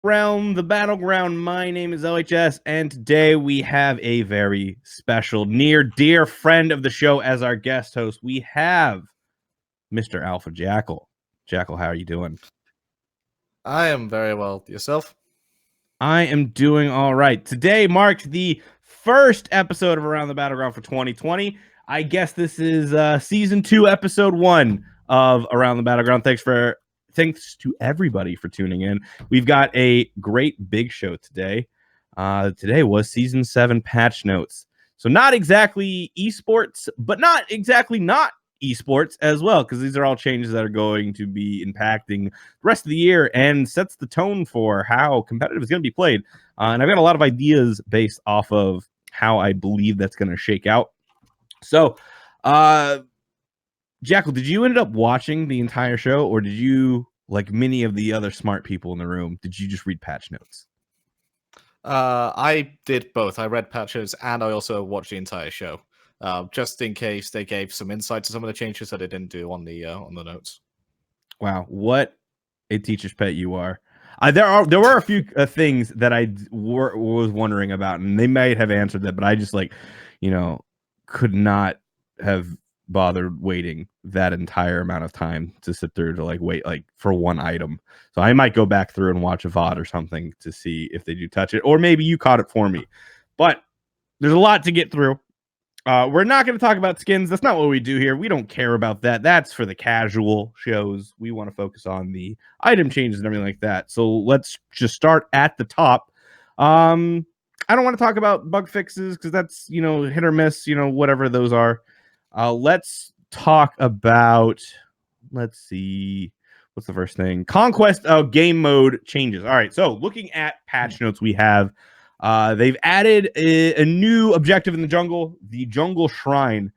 Realm, the Battleground. My name is LHS, and today we have a very special, near dear friend of the show as our guest host. We have Mr. AlphaJackal. Jackal, how are you doing? I am very well. Yourself? I am doing all right. Today marks the first episode of Around the Battleground for 2020. I guess this is season 2, episode 1 of Around the Battleground. Thanks to everybody for tuning in. We've got a great big show today. Today was season 7 patch notes. So not exactly esports, but not exactly not esports as well, because these are all changes that are going to be impacting the rest of the year and sets the tone for how competitive is going to be played. And I've got a lot of ideas based off of how I believe that's going to shake out. So, Jackal, did you end up watching the entire show, or did you, like many of the other smart people in the room, did you just read patch notes? I did both. I read patches and I also watched the entire show, just in case they gave some insight to some of the changes that they didn't do on the notes. Wow, what a teacher's pet you are. There were a few things that I was wondering about, and they might have answered that, but I just could not have bothered waiting that entire amount of time to sit through to wait for one item. So I might go back through and watch a VOD or something to see if they do touch it, or maybe you caught it for me. But there's a lot to get through. We're not going to talk about skins. That's not what we do here. We don't care about that. That's for the casual shows. We want to focus on the item changes and everything like that. So let's just start at the top. I don't want to talk about bug fixes because that's, hit or miss, whatever those are. Let's talk about, let's see, what's the first thing? Conquest of game mode changes. All right, so looking at patch notes, we have they've added a new objective in the jungle, the jungle shrine.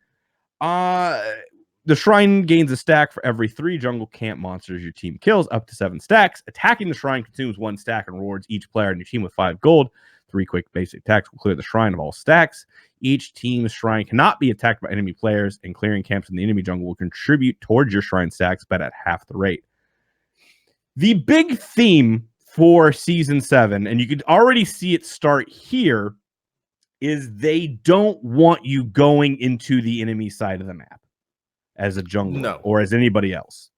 The shrine gains a stack for every 3 jungle camp monsters your team kills, up to 7 stacks. Attacking the shrine consumes 1 stack and rewards each player in your team with 5 gold. 3 quick basic attacks will clear the shrine of all stacks. Each team's shrine cannot be attacked by enemy players, and clearing camps in the enemy jungle will contribute towards your shrine stacks, but at half the rate. The big theme for season 7, and you could already see it start here, is they don't want you going into the enemy side of the map as a jungler or as anybody else.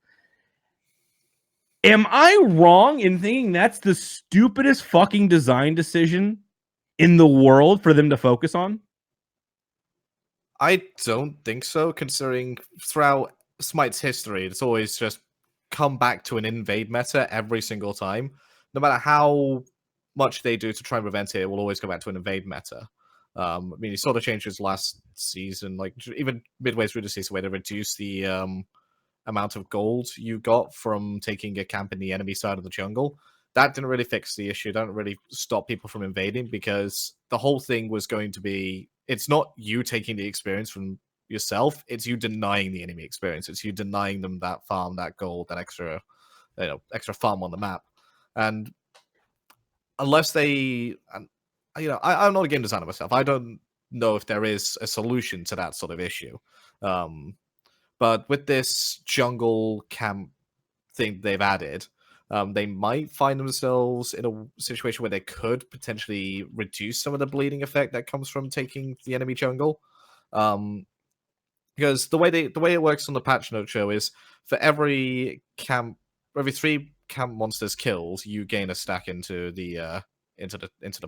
Am I wrong in thinking that's the stupidest fucking design decision in the world for them to focus on? I don't think so, considering throughout Smite's history, it's always just come back to an invade meta every single time. No matter how much they do to try and prevent it, it will always go back to an invade meta. I mean, you saw the changes last season, like even midway through the season, where they reduced the amount of gold you got from taking a camp in the enemy side of the jungle. That didn't really fix the issue. That didn't really stop people from invading, because the whole thing was going to be, it's not you taking the experience from yourself, it's you denying the enemy experience. It's you denying them that farm, that gold, that extra farm on the map. And unless they, I'm not a game designer myself. I don't know if there is a solution to that sort of issue. But with this jungle camp thing they've added, they might find themselves in a situation where they could potentially reduce some of the bleeding effect that comes from taking the enemy jungle. Because the way it works on the patch note show is, for every 3 camp monsters kills, you gain a stack into the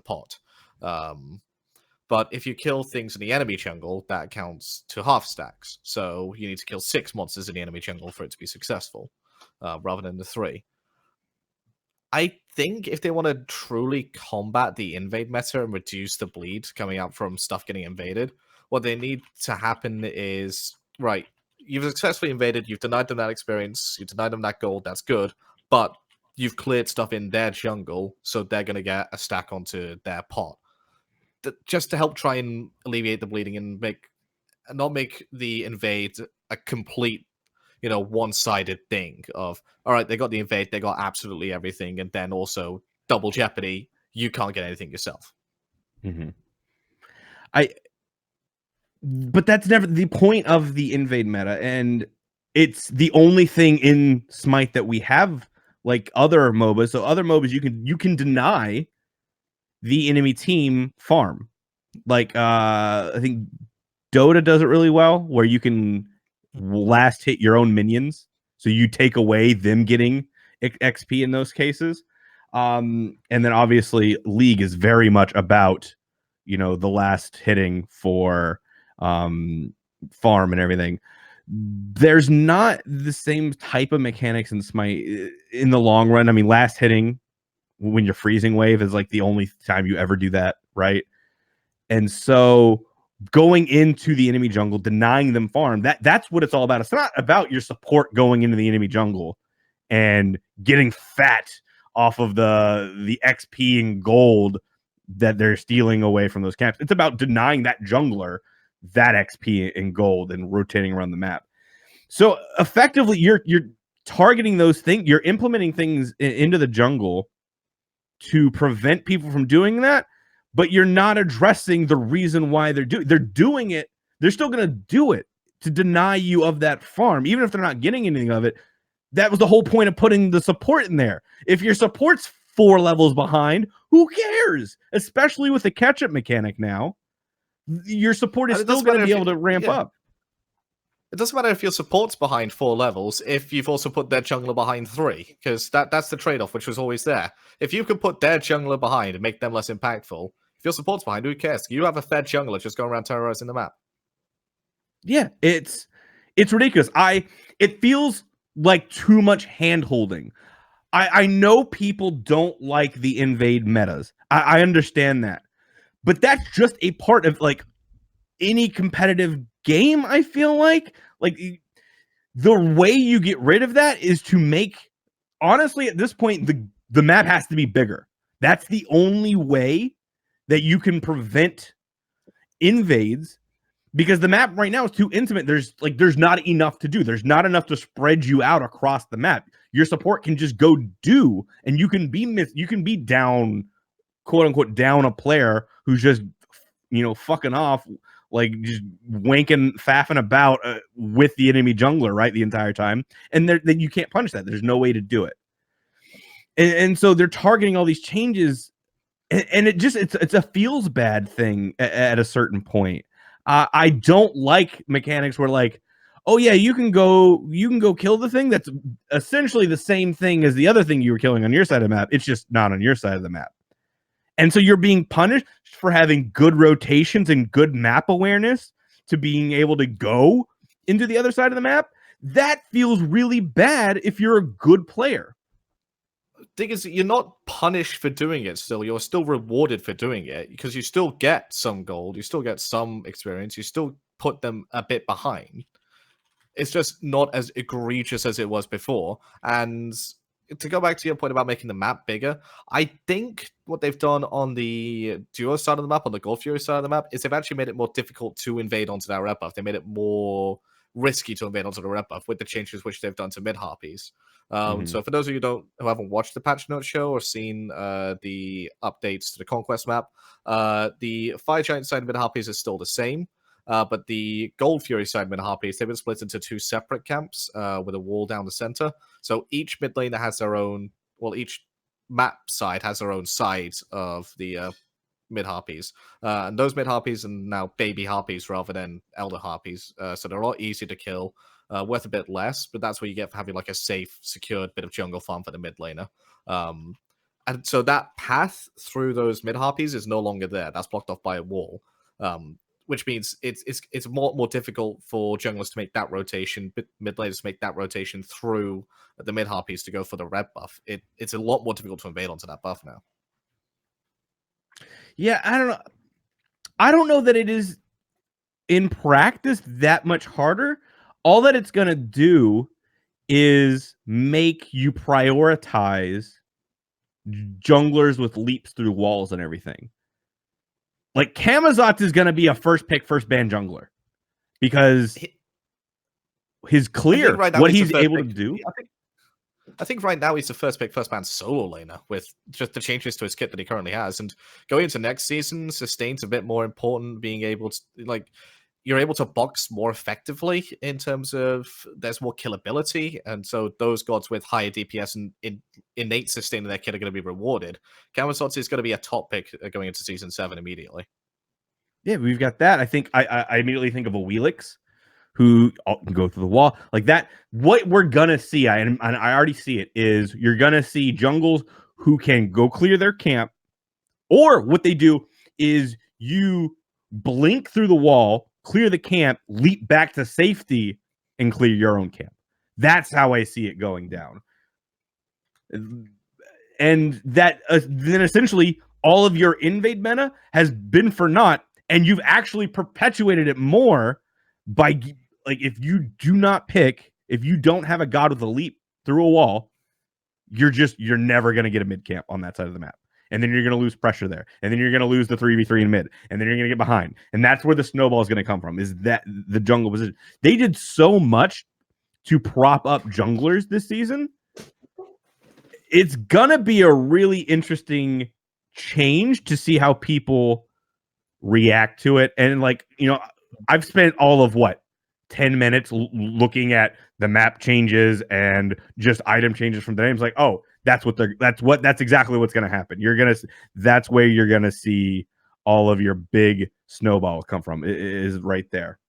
pot. But if you kill things in the enemy jungle, that counts to half stacks. So you need to kill 6 monsters in the enemy jungle for it to be successful, rather than the 3. I think if they want to truly combat the invade meta and reduce the bleed coming out from stuff getting invaded, what they need to happen is, right, you've successfully invaded, you've denied them that experience, you've denied them that gold, that's good, but you've cleared stuff in their jungle, so they're going to get a stack onto their pot. Just to help try and alleviate the bleeding and not make the invade a complete, one-sided thing of, all right, they got the invade, they got absolutely everything, and then also double jeopardy, you can't get anything yourself. Mm-hmm. But that's never the point of the invade meta, and it's the only thing in Smite that we have like other MOBAs. So other MOBAs you can deny the enemy team farm. Like I think Dota does it really well, where you can last hit your own minions, so you take away them getting XP in those cases. And then obviously League is very much about, you know, the last hitting for farm and everything. There's not the same type of mechanics in Smite in the long run. I mean, last hitting when you're freezing wave is like the only time you ever do that, right? And so going into the enemy jungle, denying them farm, that's what it's all about. It's not about your support going into the enemy jungle and getting fat off of the XP and gold that they're stealing away from those camps. It's about denying that jungler that XP and gold and rotating around the map. So effectively, you're targeting those things. You're implementing things into the jungle to prevent people from doing that, but you're not addressing the reason why they're doing it. They're still going to do it to deny you of that farm, even if they're not getting anything of it. That was the whole point of putting the support in there. If your support's 4 levels behind, who cares? Especially with the catch-up mechanic now, your support is still going to be able to ramp up. It doesn't matter if your support's behind 4 levels if you've also put their jungler behind 3, because that's the trade-off, which was always there. If you could put their jungler behind and make them less impactful, if your support's behind, who cares? You have a fed jungler just going around terrorizing the map. Yeah, it's ridiculous. It feels like too much hand-holding. I know people don't like the invade metas. I understand that. But that's just a part of like any competitive game, I feel like the way you get rid of that is to make, honestly, at this point, the map has to be bigger. That's the only way that you can prevent invades, because the map right now is too intimate. There's not enough to do. There's not enough to spread you out across the map. Your support can just go do, and you can be down, quote unquote, down a player who's just, you know, fucking off, like just wanking, faffing about with the enemy jungler, right, the entire time. And then you can't punish that. There's no way to do it. And so they're targeting all these changes, and it's a feels bad thing at a certain point. I don't like mechanics where like, oh yeah, you can go kill the thing that's essentially the same thing as the other thing you were killing on your side of the map. It's just not on your side of the map. And so you're being punished for having good rotations and good map awareness to being able to go into the other side of the map. That feels really bad if you're a good player. Thing is, you're not punished for doing it still. You're still rewarded for doing it because you still get some gold, you still get some experience, you still put them a bit behind. It's just not as egregious as it was before. And to go back to your point about making the map bigger, I think what they've done on the duo side of the map, on the Gold Fury side of the map, is they've actually made it more difficult to invade onto that red buff. They made it more risky to invade onto the red buff with the changes which they've done to mid harpies. So for those of you who haven't watched the patch note show or seen the updates to the Conquest map, the Fire Giant side mid harpies is still the same. But the Gold Fury side mid harpies, they've been split into 2 separate camps with a wall down the center. So each mid laner has their own, well, each map side has their own sides of the mid harpies. And those mid harpies are now baby harpies rather than elder harpies. So they're a lot easier to kill, worth a bit less, but that's what you get for having like a safe, secured bit of jungle farm for the mid laner. And so that path through those mid harpies is no longer there. That's blocked off by a wall. Which means it's more difficult for junglers to make that rotation, mid laners to make that rotation through the mid harpies to go for the red buff. It's a lot more difficult to invade onto that buff now. Yeah, I don't know. I don't know that it is in practice that much harder. All that it's gonna do is make you prioritize junglers with leaps through walls and everything. Like Camazotz is going to be a first pick, first ban jungler because his clear right what he's able to do. I think right now he's the first pick, first ban solo laner with just the changes to his kit that he currently has. And going into next season, sustain's a bit more important. Being able to, like, you're able to box more effectively in terms of there's more killability, and so those gods with higher DPS and innate sustain in their kit are going to be rewarded. Camazotz is going to be a top pick going into Season 7 immediately. Yeah, we've got that. I think I immediately think of a Wheelix who can go through the wall like that. What we're gonna see, and I already see it, is you're gonna see jungles who can go clear their camp, or what they do is you blink through the wall, clear the camp, leap back to safety, and clear your own camp. That's how I see it going down. And that then essentially all of your invade meta has been for naught, and you've actually perpetuated it more by, like, if you do not pick, if you don't have a god with a leap through a wall, you're never going to get a mid camp on that side of the map. And then you're going to lose pressure there. And then you're going to lose the 3v3 in mid. And then you're going to get behind. And that's where the snowball is going to come from, is that the jungle position. They did so much to prop up junglers this season. It's going to be a really interesting change to see how people react to it. And, like, you know, I've spent all of 10 minutes looking at the map changes and just item changes from the names. Like, oh, that's exactly what's going to happen. That's where you're going to see all of your big snowballs come from, is right there.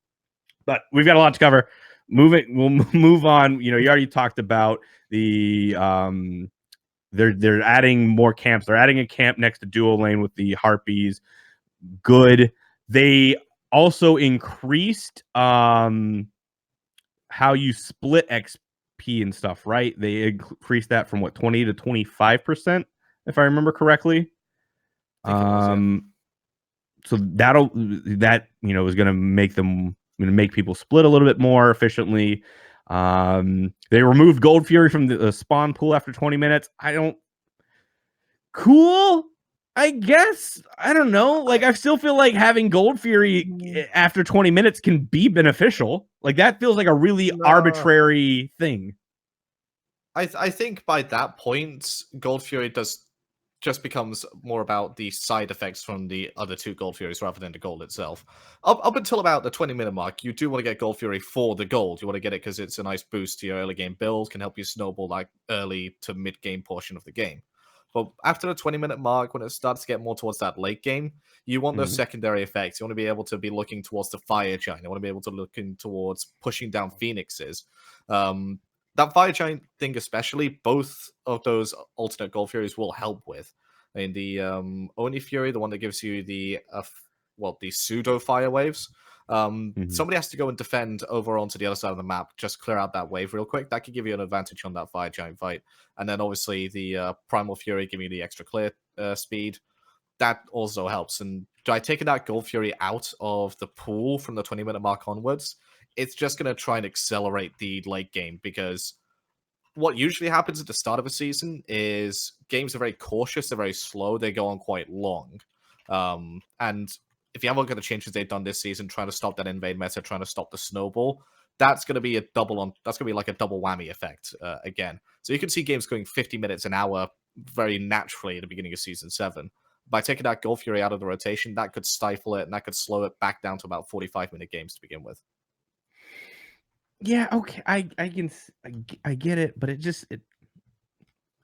But we've got a lot to cover. We'll move on. You know, you already talked about the, they're adding more camps. They're adding a camp next to dual lane with the Harpies. Good. They also increased how you split XP and stuff, right? They increased that from 20 to 25%, if I remember correctly. So that is going to make people split a little bit more efficiently. They removed Gold Fury from the spawn pool after 20 minutes. Cool, I guess. I don't know. Like, I still feel like having Gold Fury after 20 minutes can be beneficial. Like, that feels like a really arbitrary thing. I think by that point, Gold Fury just becomes more about the side effects from the other two Gold Furies rather than the gold itself. Up until about the 20-minute mark, you do want to get Gold Fury for the gold. You want to get it because it's a nice boost to your early game build, can help you snowball like early to mid game portion of the game. But after the 20-minute mark, when it starts to get more towards that late game, you want those secondary effects. You want to be able to be looking towards the fire giant. You want to be able to looking towards pushing down phoenixes. That fire giant thing especially, both of those alternate Gold Furies will help with. I mean, the Oni Fury, the one that gives you the pseudo fire waves. Somebody has to go and defend over onto the other side of the map, just clear out that wave real quick. That could give you an advantage on that fire giant fight. And then obviously the Primal Fury giving you the extra clear speed. That also helps. And by taking that Gold Fury out of the pool from the 20-minute mark onwards, it's just going to try and accelerate the late game, because what usually happens at the start of a season is games are very cautious, they're very slow, they go on quite long. And if you have a look at the changes they've done this season, trying to stop that invade meta, trying to stop the snowball, that's going to be like a double whammy effect again. So you can see games going 50 minutes an hour very naturally at the beginning of Season 7. By taking that Gold Fury out of the rotation, that could stifle it, and that could slow it back down to about 45-minute games to begin with. Yeah, okay, I get it, but I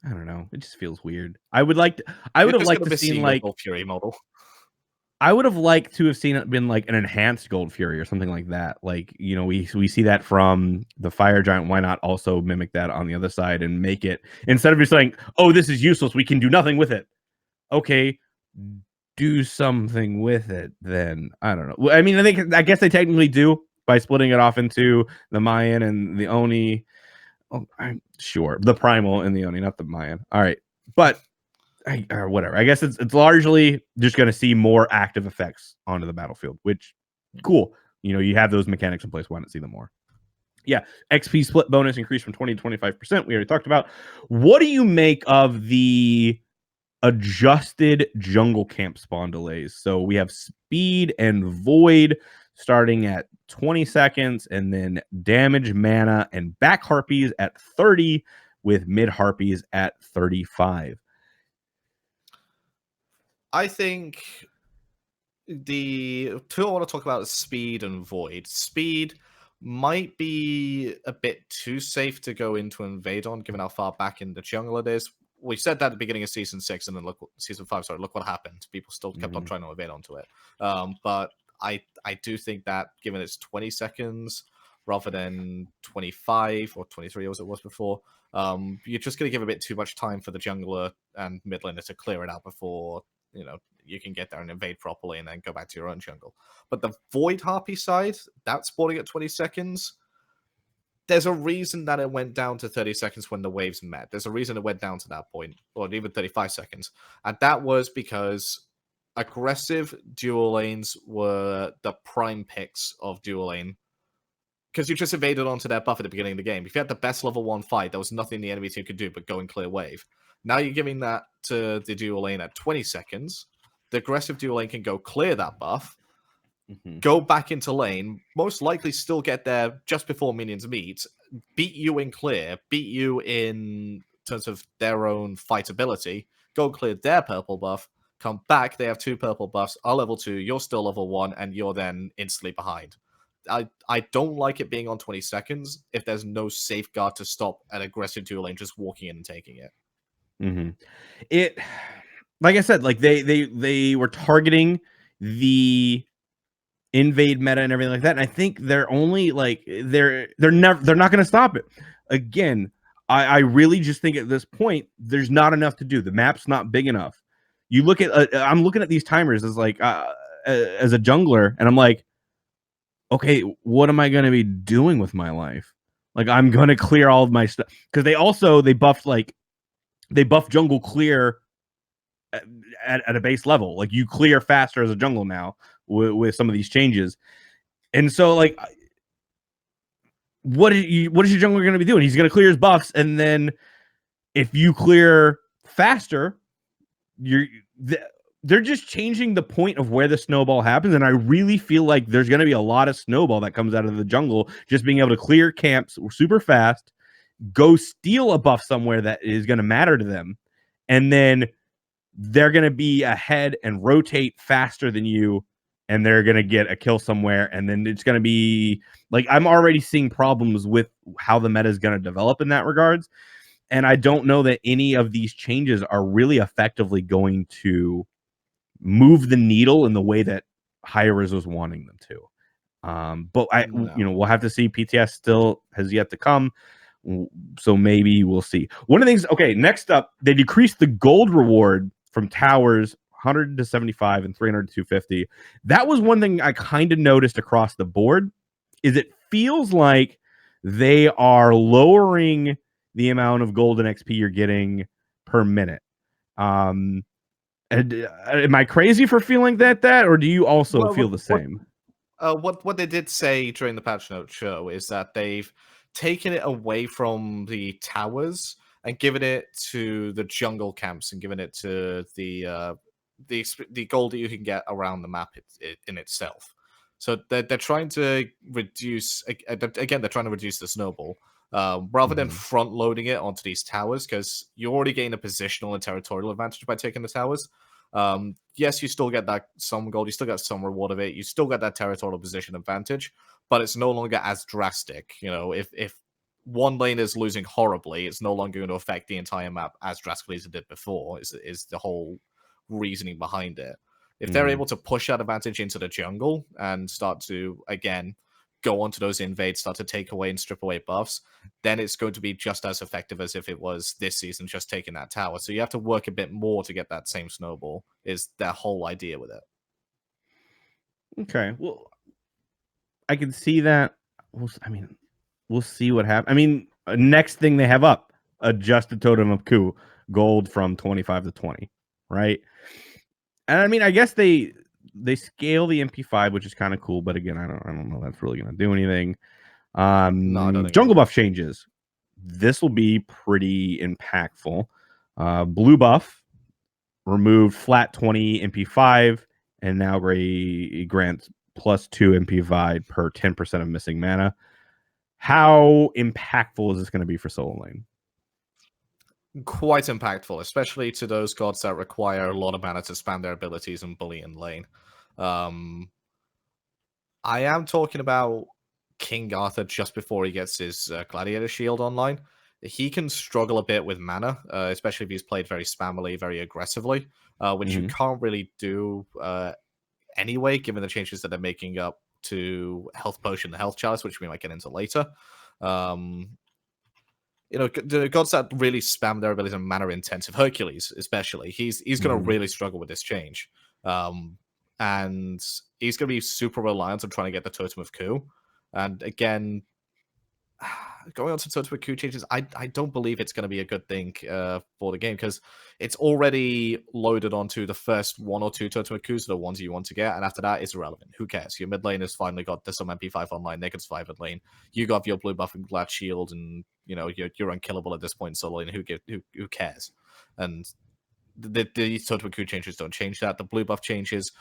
don't know. It just feels weird. I would have liked to see like Gold Fury model. I would have liked to have seen it been like an enhanced Gold Fury or something like that. Like, you know, we see that from the Fire Giant. Why not also mimic that on the other side and make it, instead of just saying, "Oh, this is useless, we can do nothing with it." Okay, do something with it then. I don't know. I mean, I guess they technically do by splitting it off into the Mayan and the Oni. Oh, I'm sure the Primal and the Oni, not the Mayan. All right, but or whatever. I guess it's largely just going to see more active effects onto the battlefield, which cool. You know, you have those mechanics in place. Why not see them more? Yeah, XP split bonus increased from 20 to 25%. We already talked about. What do you make of the adjusted jungle camp spawn delays? So we have speed and void starting at 20 seconds, and then damage, mana, and back harpies at 30, with mid harpies at 35. I think The two I want to talk about is speed and void. Speed might be a bit too safe to go into invade on, given how far back in the jungle it is. We said that at the beginning of season 6, and then season 5. Sorry, look what happened. People still kept on trying to invade onto it. But I do think that given it's 20 seconds rather than 25 or 23 as it was before, you're just going to give a bit too much time for the jungler and mid laner to clear it out before you can get there and invade properly and then go back to your own jungle. But the Void Harpy side, that's spawning at 20 seconds. There's a reason that it went down to 30 seconds when the waves met. There's a reason it went down to that point, or even 35 seconds. And that was because aggressive dual lanes were the prime picks of dual lane. Because you just invaded onto their buff at the beginning of the game. If you had the best level 1 fight, there was nothing the enemy team could do but go and clear wave. Now you're giving that to the dual lane at 20 seconds. The aggressive dual lane can go clear that buff, go back into lane, most likely still get there just before minions meet, beat you in clear, beat you in terms of their own fightability, go clear their purple buff, come back, they have 2 purple buffs, are level 2, you're still level 1, and you're then instantly behind. I don't like it being on 20 seconds if there's no safeguard to stop an aggressive dual lane just walking in and taking it. It, like I said, like they were targeting the invade meta and everything like that, and I think they're only like they're not going to stop it. Again, I really just think at this point there's not enough to do. The map's not big enough. You look at I'm looking at these timers as like as a jungler, and I'm like, okay, what am I going to be doing with my life? Like, I'm going to clear all of my stuff, because they buffed jungle clear at a base level. Like, you clear faster as a jungle now with some of these changes. And so, like, what is your jungler going to be doing? He's going to clear his buffs, and then if you clear faster, they're just changing the point of where the snowball happens. And I really feel like there's going to be a lot of snowball that comes out of the jungle, just being able to clear camps super fast, go steal a buff somewhere that is going to matter to them, and then they're going to be ahead and rotate faster than you, and they're going to get a kill somewhere. And then it's going to be like, I'm already seeing problems with how the meta is going to develop in that regards. And I don't know that any of these changes are really effectively going to move the needle in the way that Hi-Rez was wanting them to. But we'll have to see. PTS still has yet to come, so maybe we'll see. One of the things. Okay, next up, they decreased the gold reward from towers 100 to 75 and 300 to 250. That was one thing I kind of noticed across the board. Is it feels like they are lowering the amount of golden XP you're getting per minute. And, am I crazy for feeling that, or do you also feel the same? What they did say during the patch note show is that they've taken it away from the towers and given it to the jungle camps and given it to the gold that you can get around the map in itself. So they're trying to reduce, again, they're trying to reduce the snowball rather than front loading it onto these towers, because you already gain a positional and territorial advantage by taking the towers. Yes, you still get that some gold, you still get some reward of it, you still get that territorial position advantage, but it's no longer as drastic. If one lane is losing horribly, it's no longer going to affect the entire map as drastically as it did before, is the whole reasoning behind it. If they're able to push that advantage into the jungle and start to, again, go onto those invades, start to take away and strip away buffs, then it's going to be just as effective as if it was this season just taking that tower. So you have to work a bit more to get that same snowball, is their whole idea with it. Okay, well, I can see that. We'll see what happens. Next thing they have up, adjusted totem of coup, gold from 25 to 20, right? And I guess they scale the MP5, which is kind of cool, but again, I don't know if that's really going to do anything. No, I don't think jungle buff changes. This will be pretty impactful. Blue buff removed flat 20 MP5, and now grants plus 2 MP5 per 10% of missing mana. How impactful is this going to be for solo lane? Quite impactful, especially to those gods that require a lot of mana to spam their abilities and bully in lane. Um, I am talking about King Arthur just before he gets his gladiator shield online. He can struggle a bit with mana, especially if he's played very spammily, very aggressively, which you Hmm. can't really do anyway, given the changes that they're making up to health potion and health chalice, which we might get into later. Um, the gods that really spam their abilities in mana intensive, Hercules especially, he's going to Hmm. really struggle with this change. Um, and he's going to be super reliant on trying to get the Totem of Coup. And again, going on to Totem of Coup changes, I don't believe it's going to be a good thing for the game because it's already loaded onto the first one or two Totem of Coups, the ones you want to get, and after that, it's irrelevant. Who cares? Your mid lane has finally got some MP5 online, they can survive mid lane. You got your blue buff and glad shield, and you're unkillable at this point. So lane, who cares? And the Totem of Coup changes don't change that. The blue buff changes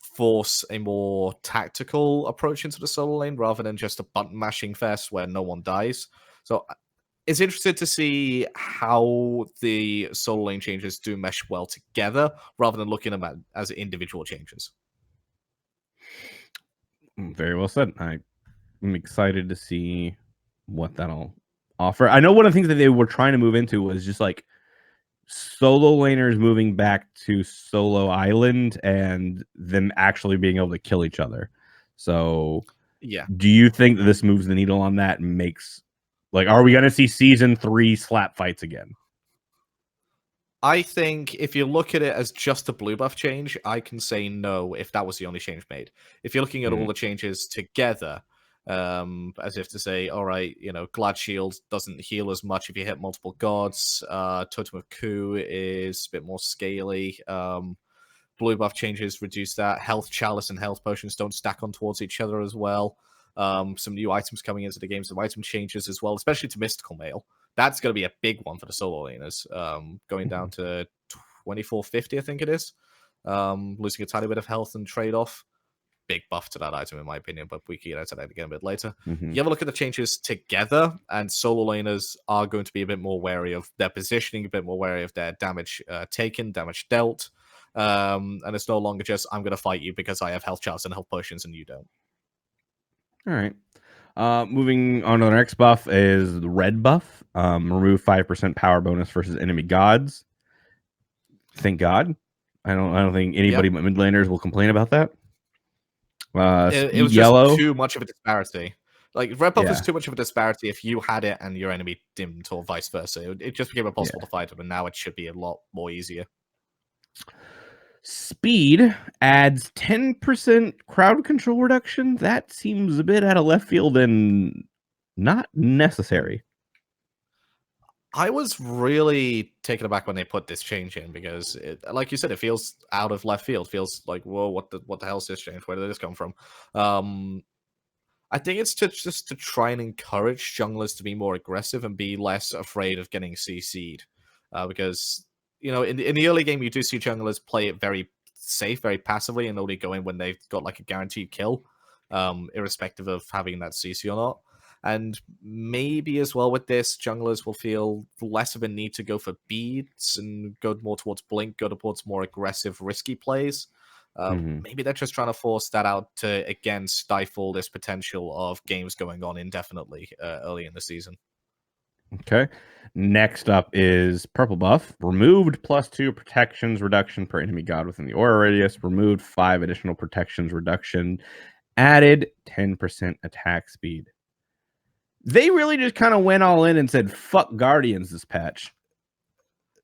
force a more tactical approach into the solo lane rather than just a button mashing fest where no one dies. So it's interesting to see how the solo lane changes do mesh well together rather than looking at them as individual changes. Very well said. I'm excited to see what that'll offer. I know one of the things that they were trying to move into was just like solo laners moving back to solo island and them actually being able to kill each other. So Yeah. do you think that this moves the needle on that and makes like are we gonna see season 3 slap fights again? I think if you look at it as just a blue buff change, I can say no if that was the only change made. If you're looking at all Mm. the changes together, as if to say, all right, Glad Shield doesn't heal as much if you hit multiple gods. Totem of Coup is a bit more scaly. Blue buff changes reduce that. Health Chalice and Health Potions don't stack on towards each other as well. Some new items coming into the game, some item changes as well, especially to Mystical Mail. That's going to be a big one for the solo laners. Going down to 2450, I think it is. Losing a tiny bit of health and trade off. Big buff to that item, in my opinion, but we can get into that again a bit later. Mm-hmm. You have a look at the changes together, and solo laners are going to be a bit more wary of their positioning, a bit more wary of their damage taken, damage dealt. And it's no longer just, I'm going to fight you because I have health charts and health potions and you don't. All right. Moving on to the next buff is the red buff. Remove 5% power bonus versus enemy gods. Thank God. I don't think anybody but mid laners will complain about that. It Speed was just yellow. too much of a disparity. Like, red buff Yeah. was too much of a disparity if you had it and your enemy didn't, or vice versa. It just became impossible to fight them, and now it should be a lot more easier. Speed adds 10% crowd control reduction. That seems a bit out of left field and not necessary. I was really taken aback when they put this change in because, like you said, it feels out of left field. Feels like, whoa, what the hell is this change? Where did this come from? I think it's just to try and encourage junglers to be more aggressive and be less afraid of getting CC'd. Because, in the early game, you do see junglers play it very safe, very passively, and only go in when they've got like a guaranteed kill, irrespective of having that CC or not. And maybe as well with this, junglers will feel less of a need to go for beads and go more towards blink, go towards more aggressive, risky plays. Maybe they're just trying to force that out to, again, stifle this potential of games going on indefinitely early in the season. Okay. Next up is purple buff. Removed +2 protections reduction per enemy god within the aura radius. Removed 5 additional protections reduction. Added 10% attack speed. They really just kind of went all in and said, fuck Guardians this patch.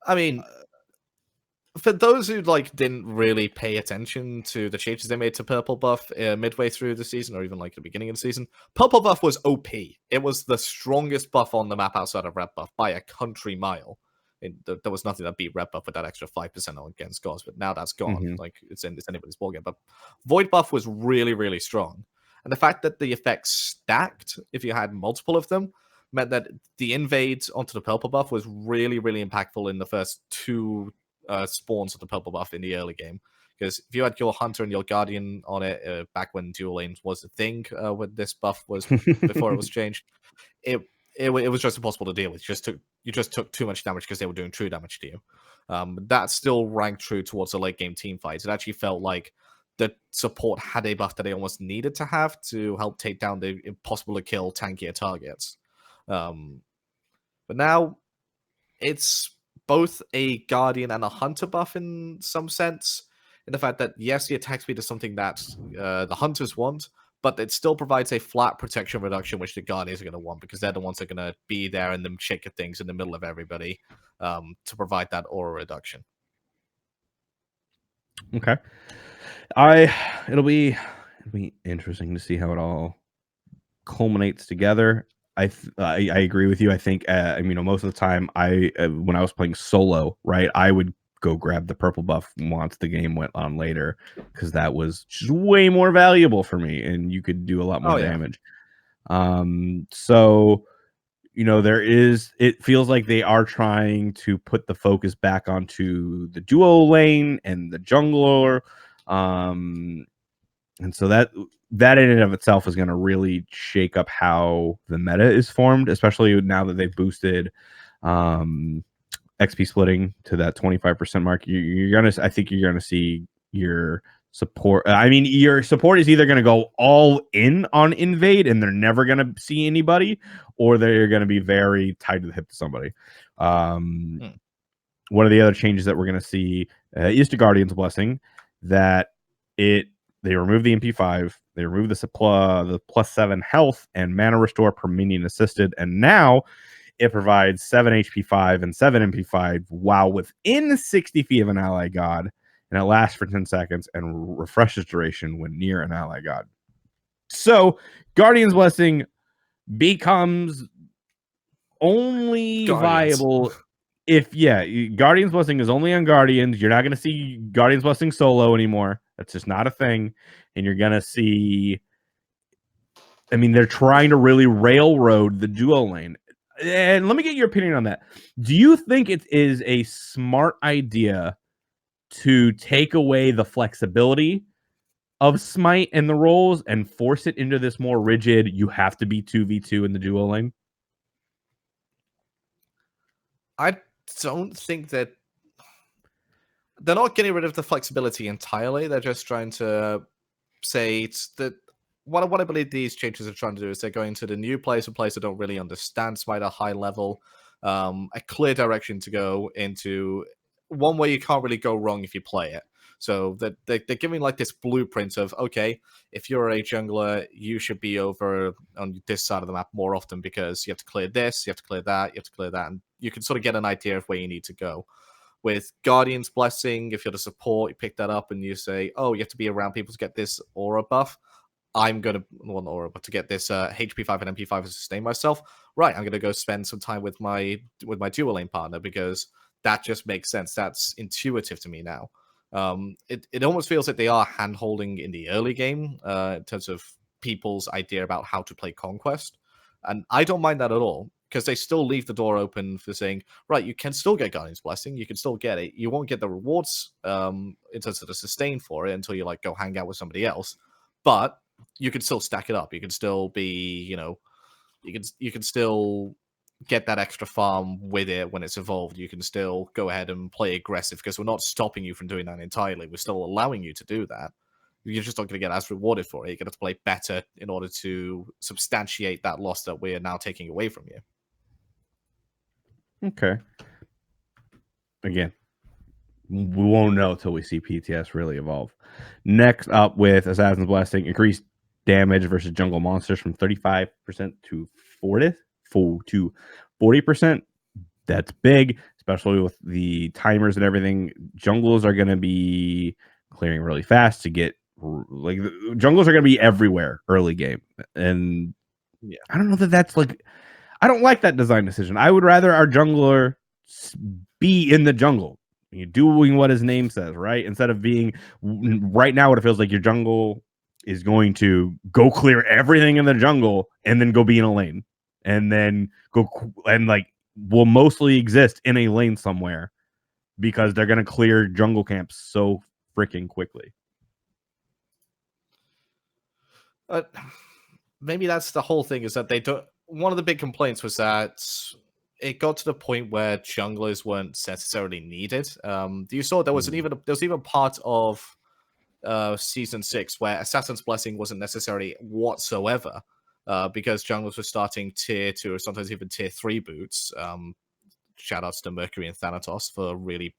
I mean, for those who didn't really pay attention to the changes they made to purple buff midway through the season, or even like the beginning of the season, purple buff was OP. It was the strongest buff on the map outside of red buff by a country mile. There was nothing that beat red buff with that extra 5% against gods, but now that's gone. Like it's anybody's ballgame. But void buff was really, really strong, and the fact that the effects stacked if you had multiple of them meant that the invade onto the purple buff was really, really impactful in the first two spawns of the purple buff in the early game. Because if you had your hunter and your guardian on it back when dual lanes was a thing, when this buff was before it was changed, it was just impossible to deal with. You just took too much damage because they were doing true damage to you. That still ranked true towards the late game team fights. It actually felt like the support had a buff that they almost needed to have to help take down the impossible to kill tankier targets. But now it's both a Guardian and a Hunter buff in some sense, in the fact that, yes, the attack speed is something that the Hunters want, but it still provides a flat protection reduction, which the Guardians are going to want, because they're the ones that are going to be there and them shaker things in the middle of everybody to provide that aura reduction. Okay. It'll be interesting to see how it all culminates together. I agree with you. I think most of the time when I was playing solo, right, I would go grab the purple buff once the game went on later, because that was just way more valuable for me, and you could do a lot more damage. So it feels like they are trying to put the focus back onto the duo lane and the jungler. And so that in and of itself is going to really shake up how the meta is formed, especially now that they've boosted XP splitting to that 25% mark. I think you're gonna see your support. Your support is either gonna go all in on invade and they're never gonna see anybody, or they're gonna be very tied to the hip to somebody. One of the other changes that we're gonna see is to Guardian's Blessing, that they remove the MP5, they remove the +7 health and mana restore per minion assisted, and now it provides 7 HP5 and 7 MP5 while within 60 feet of an ally god, and it lasts for 10 seconds and refreshes duration when near an ally god. So Guardian's Blessing becomes only viable if, Guardian's Blessing is only on Guardians. You're not going to see Guardian's Blessing solo anymore. That's just not a thing. And you're going to see, they're trying to really railroad the duo lane. And let me get your opinion on that. Do you think it is a smart idea to take away the flexibility of Smite and the roles and force it into this more rigid, you have to be 2v2 in the duo lane? I don't think that they're not getting rid of the flexibility entirely. They're just trying to say that what I believe these changes are trying to do is they're going to the new players and players that don't really understand Smite at a high level, a clear direction to go into, one way you can't really go wrong if you play it. So that they're giving like this blueprint of, okay, if you're a jungler, you should be over on this side of the map more often because you have to clear this, you have to clear that, you have to clear that, and you can sort of get an idea of where you need to go. With Guardian's Blessing, if you're the support, you pick that up and you say, oh, you have to be around people to get this aura buff. I'm going to, well, aura, but to get this HP5 and MP5 to sustain myself, right, I'm going to go spend some time with my dual lane partner because that just makes sense. That's intuitive to me now. It almost feels like they are hand-holding in the early game in terms of people's idea about how to play Conquest. And I don't mind that at all, because they still leave the door open for saying, right, you can still get Guardian's Blessing, you can still get it. You won't get the rewards in terms of the sustain for it until you go hang out with somebody else. But you can still stack it up. You can still be, you can still get that extra farm with it when it's evolved. You can still go ahead and play aggressive because we're not stopping you from doing that entirely. We're still allowing you to do that. You're just not going to get as rewarded for it. You're going to have to play better in order to substantiate that loss that we are now taking away from you. Okay. Again, we won't know until we see PTS really evolve. Next up with Assassin's Blessing, increased damage versus jungle monsters from 35% to 40%. That's big, especially with the timers and everything. Jungles are going to be clearing really fast to get, jungles are going to be everywhere early game. And yeah, I don't know that's I don't like that design decision. I would rather our jungler be in the jungle, doing what his name says, right? Instead of being, right now what it feels like, your jungle is going to go clear everything in the jungle and then go be in a lane and then go and will mostly exist in a lane somewhere because they're going to clear jungle camps so freaking quickly. Maybe that's the whole thing, is that they don't. One of the big complaints was that it got to the point where junglers weren't necessarily needed. You saw there was even part of Season 6, where Assassin's Blessing wasn't necessary whatsoever, because junglers were starting tier 2 or sometimes even tier 3 boots. Shoutouts to Mercury and Thanatos for really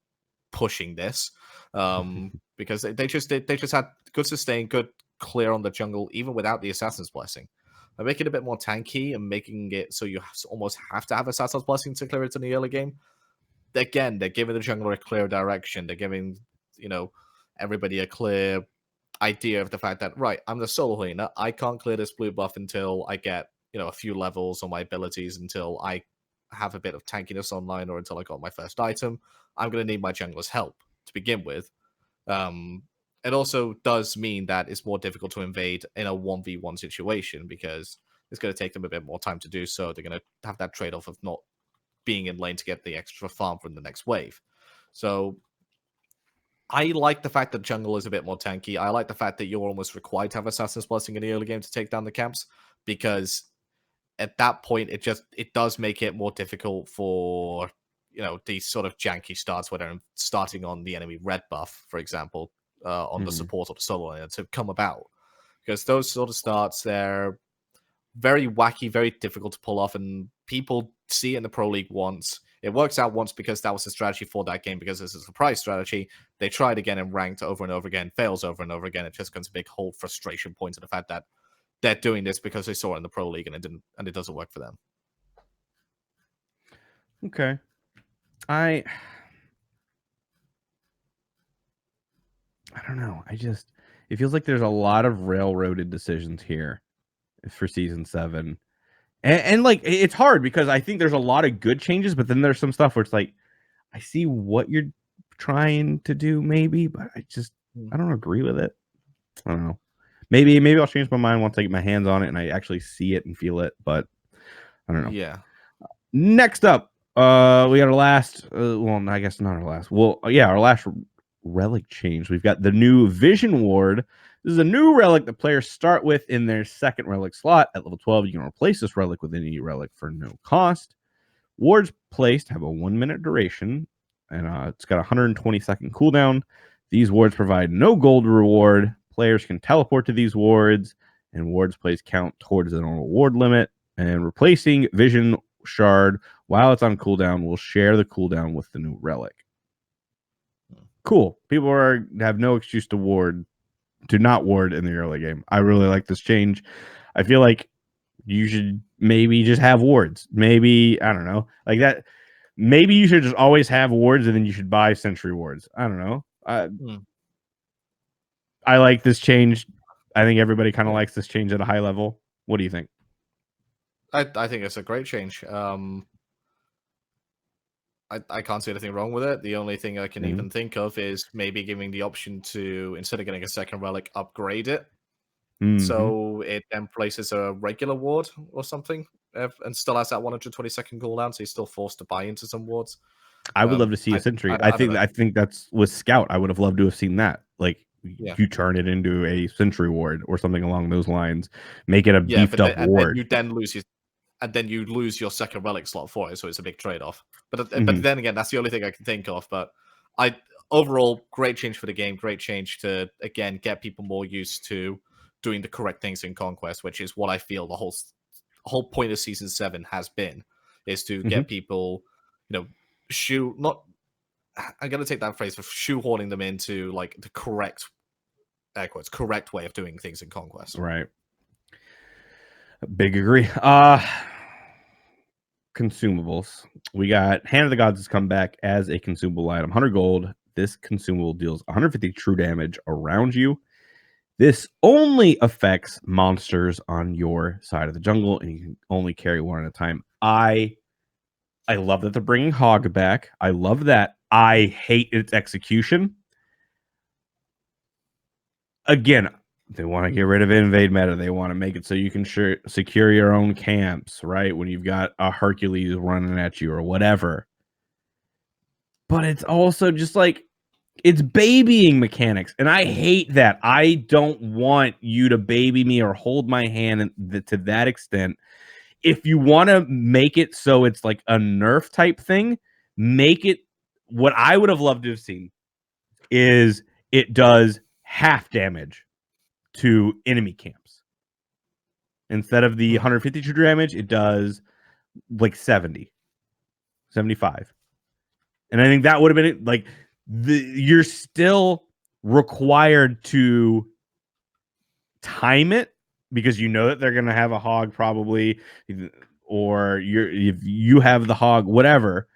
pushing this, because they just had good sustain, good clear on the jungle, even without the Assassin's Blessing. By making it a bit more tanky and making it so you almost have to have Assassin's Blessing to clear it in the early game, again, they're giving the jungler a clear direction. They're giving, everybody a clear idea of the fact that, right, I'm the solo laner. I can't clear this blue buff until I get, a few levels on my abilities, until I have a bit of tankiness online, or until I got my first item. I'm going to need my jungler's help to begin with. It also does mean that it's more difficult to invade in a 1v1 situation, because it's going to take them a bit more time to do so. They're going to have that trade-off of not being in lane to get the extra farm from the next wave. So I like the fact that jungle is a bit more tanky. I like the fact that you're almost required to have Assassin's Blessing in the early game to take down the camps, because at that point it does make it more difficult for these sort of janky starts where they're starting on the enemy red buff, for example, on the support or the solo laner to come about, because those sort of starts, they're very wacky, very difficult to pull off, and people see it in the Pro League once. It works out once because that was the strategy for that game, because this is a surprise strategy. They tried again in ranked over and over again, fails over and over again. It just becomes a big whole frustration point to the fact that they're doing this because they saw it in the Pro League and it doesn't work for them. Okay. I don't know. It feels like there's a lot of railroaded decisions here for season 7. And like, it's hard because I think there's a lot of good changes, but then there's some stuff where it's like, I see what you're trying to do, maybe, but I don't agree with it. I don't know. Maybe I'll change my mind once I get my hands on it and I actually see it and feel it, but I don't know. Yeah. Next up, we got our last, well, I guess not our last. Well, yeah, our last relic change. We've got the new Vision Ward. This is a new relic that players start with in their second relic slot. At level 12, you can replace this relic with any relic for no cost. Wards placed have a 1-minute duration, and it's got a 120-second cooldown. These wards provide no gold reward. Players can teleport to these wards, and wards placed count towards the normal ward limit. And replacing Vision Shard while it's on cooldown will share the cooldown with the new relic. Cool. People have no excuse to not ward in the early game. I really like this change. I feel like you should maybe just have wards. Maybe, I don't know, like that. Maybe you should just always have wards, and then you should buy sentry wards. I don't know. I like this change. I think everybody kind of likes this change at a high level. What do you think? I think it's a great change. I can't see anything wrong with it. The only thing I can even think of is maybe giving the option to, instead of getting a second relic, upgrade it. So it then places a regular ward or something, and still has that 120-second cooldown, so you're still forced to buy into some wards. I would love to see a sentry. I think that's with Scout. I would have loved to have seen that. Like, you turn it into a sentry ward or something along those lines. Make it a beefed up ward. And then you lose your second relic slot for it, so it's a big trade-off. But then again, that's the only thing I can think of. But overall, great change for the game. Great change to, again, get people more used to doing the correct things in Conquest, which is what I feel the whole point of Season 7 has been, is to get people, I'm going to take that phrase, for shoehorning them into like the correct way of doing things in Conquest. Right. Big agree. Consumables. We got Hand of the Gods has come back as a consumable item. 100 gold. This consumable deals 150 true damage around you. This only affects monsters on your side of the jungle, and you can only carry one at a time. I love that they're bringing Hog back. I love that. I hate its execution. Again, they want to get rid of invade meta. They want to make it so you can secure your own camps, right? When you've got a Hercules running at you or whatever. But it's also just like, it's babying mechanics, and I hate that. I don't want you to baby me or hold my hand to that extent. If you want to make it so it's like a nerf type thing, make it. What I would have loved to have seen is it does half damage to enemy camps. Instead of the 152 damage, it does like 70, 75. And I think that would have been it. Like, you're still required to time it because you know that they're going to have a hog probably, or if you have the hog, whatever.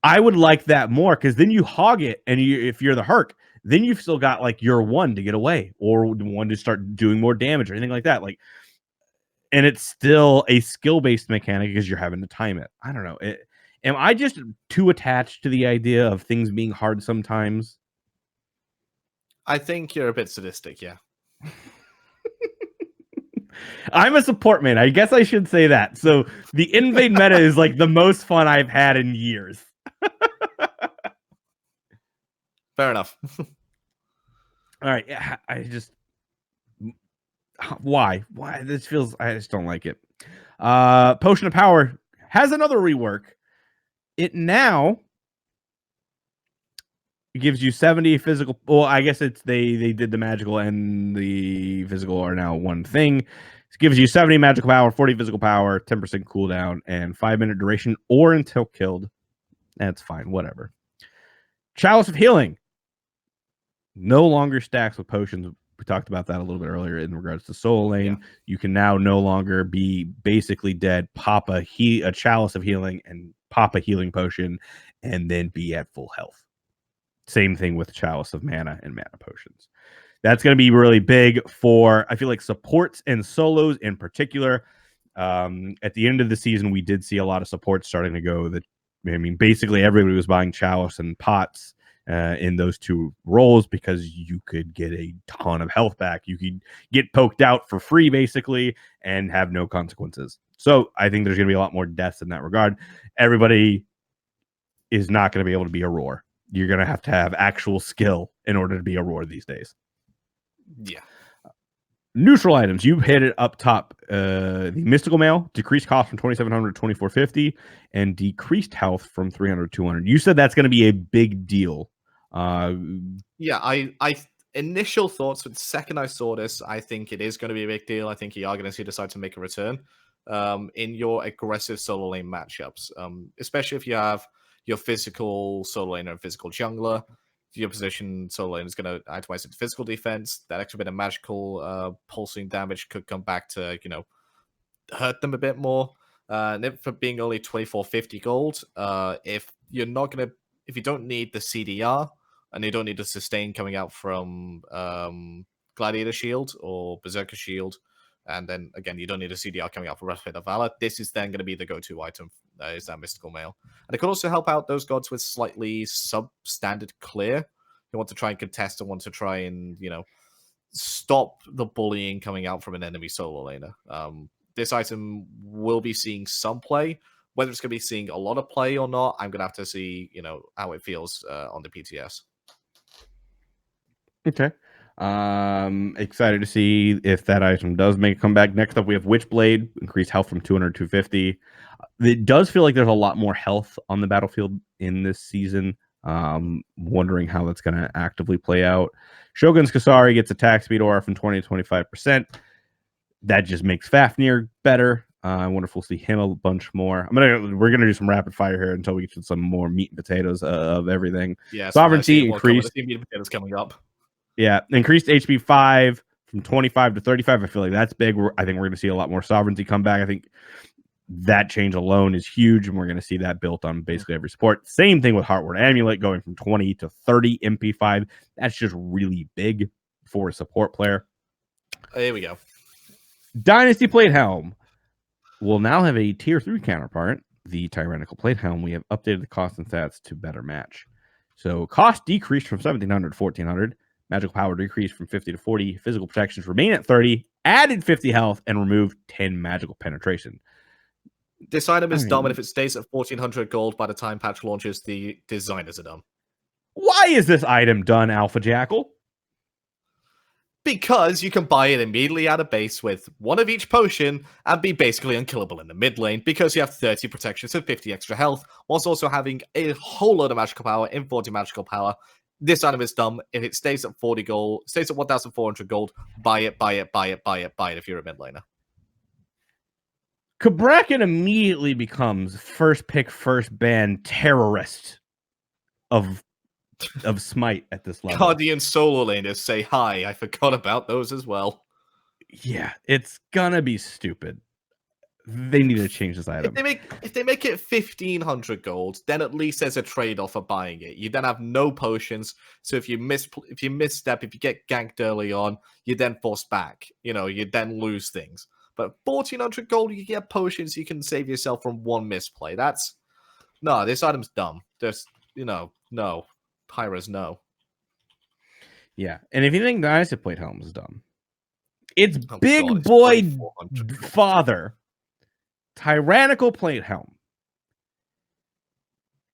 I would like that more because then you hog it, and if you're the Herc, then you've still got like your one to get away or one to start doing more damage or anything like that. Like, and it's still a skill-based mechanic because you're having to time it. I don't know. Am I just too attached to the idea of things being hard sometimes? I think you're a bit sadistic, yeah. I'm a support man. I guess I should say that. So the invade meta is like the most fun I've had in years. Fair enough. All right. I just why this feels, I just don't like it. Potion of Power has another rework. It now gives you 70 physical. Well, I guess it's they did the magical and the physical are now one thing. It gives you 70 magical power, 40 physical power, 10% cooldown, and 5-minute duration or until killed. That's fine, whatever. Chalice of Healing no longer stacks with potions. We talked about that a little bit earlier in regards to Soul Lane. Yeah. You can now no longer be basically dead, pop a Chalice of Healing and pop a healing potion, and then be at full health. Same thing with Chalice of Mana and Mana Potions. That's going to be really big for, I feel like, supports and solos in particular. At the end of the season, we did see a lot of supports starting to go. Basically everybody was buying Chalice and Pots in those two roles because you could get a ton of health back. You could get poked out for free, basically, and have no consequences. So I think there's going to be a lot more deaths in that regard. Everybody is not going to be able to be a roar. You're going to have actual skill in order to be a roar these days. Yeah. Neutral items. You hit it up top. The Mystical Mail, decreased cost from 2,700 to 2,450, and decreased health from 300 to 200. You said that's going to be a big deal. Yeah, I initial thoughts, but the second I saw this, I think it is going to be a big deal. I think you are going to see decide to make a return in your aggressive solo lane matchups, especially if you have your physical solo lane and physical jungler. Your position solo lane is going to itemize into physical defense. That extra bit of magical pulsing damage could come back to, hurt them a bit more. And for being only 2450 gold, if you don't need the CDR and you don't need the sustain coming out from Gladiator Shield or Berserker Shield, and then again you don't need a CDR coming out from Breastplate of Valor, this is then going to be the go-to item. Is that Mystical Mail, and it could also help out those gods with slightly substandard clear. You want to try and contest and want to try and stop the bullying coming out from an enemy solo laner. This item will be seeing some play. Whether it's going to be seeing a lot of play or not, I'm going to have to see, how it feels on the PTS. Okay. Excited to see if that item does make a comeback. Next up, we have Witchblade, increased health from 200 to 250. It does feel like there's a lot more health on the battlefield in this season. Wondering how that's going to actively play out. Shogun's Kasari gets attack speed aura from 20 to 25%. That just makes Fafnir better. I wonder if we'll see him a bunch more. We're gonna do some rapid fire here until we get to some more meat and potatoes of everything. Yeah, Sovereignty increased. Meat and potatoes coming up. Yeah, increased HP 5 from 25 to 35. I feel like that's big. I think we're going to see a lot more sovereignty come back. I think that change alone is huge, and we're going to see that built on basically every support. Same thing with Heartward Amulet going from 20 to 30 MP5. That's just really big for a support player. Here we go. Dynasty Plate Helm will now have a tier 3 counterpart. The Tyrannical Plate Helm, we have updated the cost and stats to better match. So cost decreased from 1,700 to 1,400. Magical power decreased from 50 to 40. Physical protections remain at 30. Added 50 health and removed 10 magical penetration. This item is dumb, and if it stays at 1,400 gold by the time patch launches, the designers are dumb. Why is this item done, AlphaJackal? Because you can buy it immediately out of base with one of each potion and be basically unkillable in the mid lane because you have 30 protections and 50 extra health, whilst also having a whole load of magical power, 40 magical power, This item is dumb. If it stays at 40 gold, stays at 1,400 gold, buy it, buy it, buy it, buy it, buy it if you're a mid laner. Cabrakan immediately becomes first pick, first ban terrorist of Smite at this level. Guardian solo laners say hi. I forgot about those as well. Yeah, it's gonna be stupid. They need to change this item. If they make it 1,500 gold, then at least there's a trade-off for buying it. You then have no potions, so if you misstep, if you get ganked early on, you're then forced back. You then lose things. But 1,400 gold, you get potions, you can save yourself from one misplay. This item's dumb. No. Pyra's no. Yeah, and if you think Dynasty Plate Helm is dumb, it's God, boy it's father. Tyrannical Plate Helm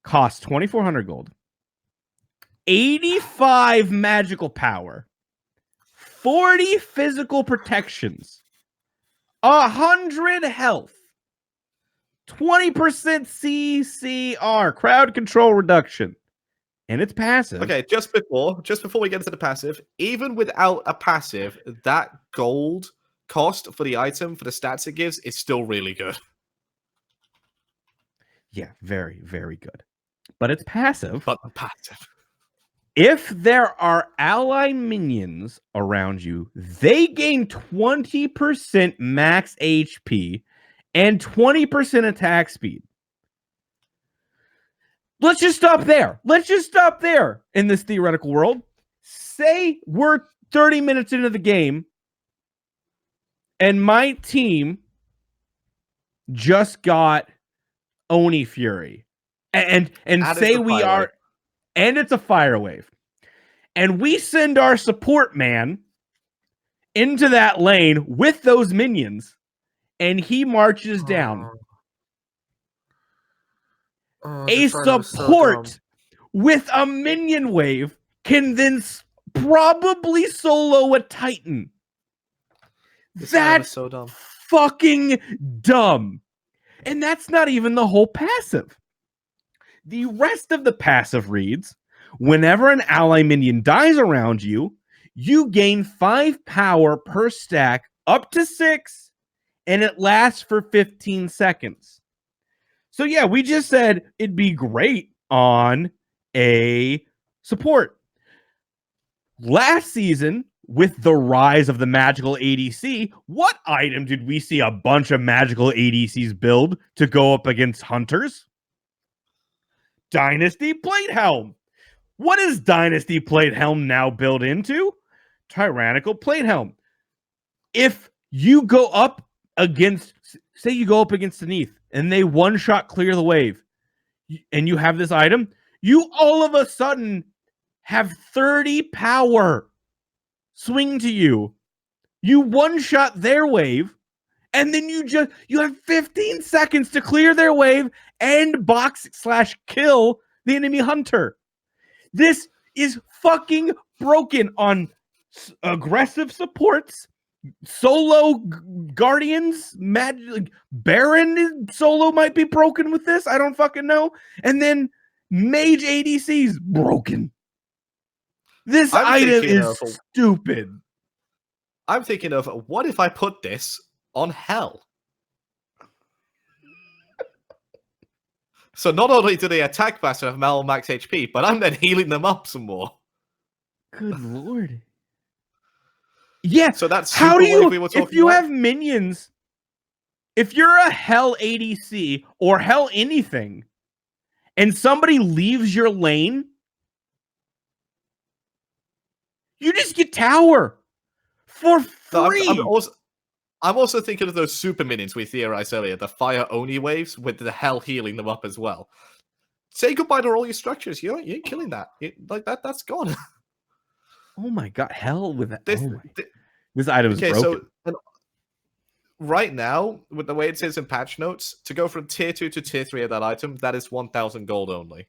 costs 2,400 gold, 85 magical power, 40 physical protections, 100 health, 20% CCR, crowd control reduction, and it's passive. Okay, just before we get into the passive, even without a passive, that gold cost for the item, for the stats it gives, is still really good. Yeah, very, very good. But it's passive. But the passive. If there are ally minions around you, they gain 20% max HP and 20% attack speed. Let's just stop there. In this theoretical world. Say we're 30 minutes into the game and my team just got Oni Fury. And say we are... And it's a fire wave. And we send our support man into that lane with those minions, and he marches down. A support with a minion wave can then probably solo a Titan. That's so dumb. Fucking dumb. And that's not even the whole passive. The rest of the passive reads, whenever an ally minion dies around you, you gain 5 power per stack up to 6, and it lasts for 15 seconds. So yeah, we just said it'd be great on a support. Last season, with the rise of the magical ADC, what item did we see a bunch of magical ADCs build to go up against hunters? Dynasty Plate Helm. What is Dynasty Plate Helm now built into? Tyrannical Plate Helm. If you go up against, say you go up against Neath and they one-shot clear the wave, and you have this item, you all of a sudden have 30 power swing to you. You one-shot their wave, and then you have 15 seconds to clear their wave and box/kill the enemy hunter. This is fucking broken on aggressive supports, solo guardians, Baron solo might be broken with this. I don't fucking know. And then mage ADCs broken. This item is stupid. I'm thinking of, what if I put this on Hell? So not only do they attack faster have max HP, but I'm then healing them up some more. Good lord. Yeah. So that's how do you, we were talking if you about? have minions, if you're a Hell ADC or Hell anything, and somebody leaves your lane, you just get tower for free. I'm also thinking of those super minions we theorized earlier, the fire Oni waves with the Hell healing them up as well. Say goodbye to all your structures. You ain't killing that. That's gone. Oh my god, Hell with that. This item is broken. So right now, with the way it says in patch notes, to go from tier 2 to tier 3 of that item, that is 1,000 gold only.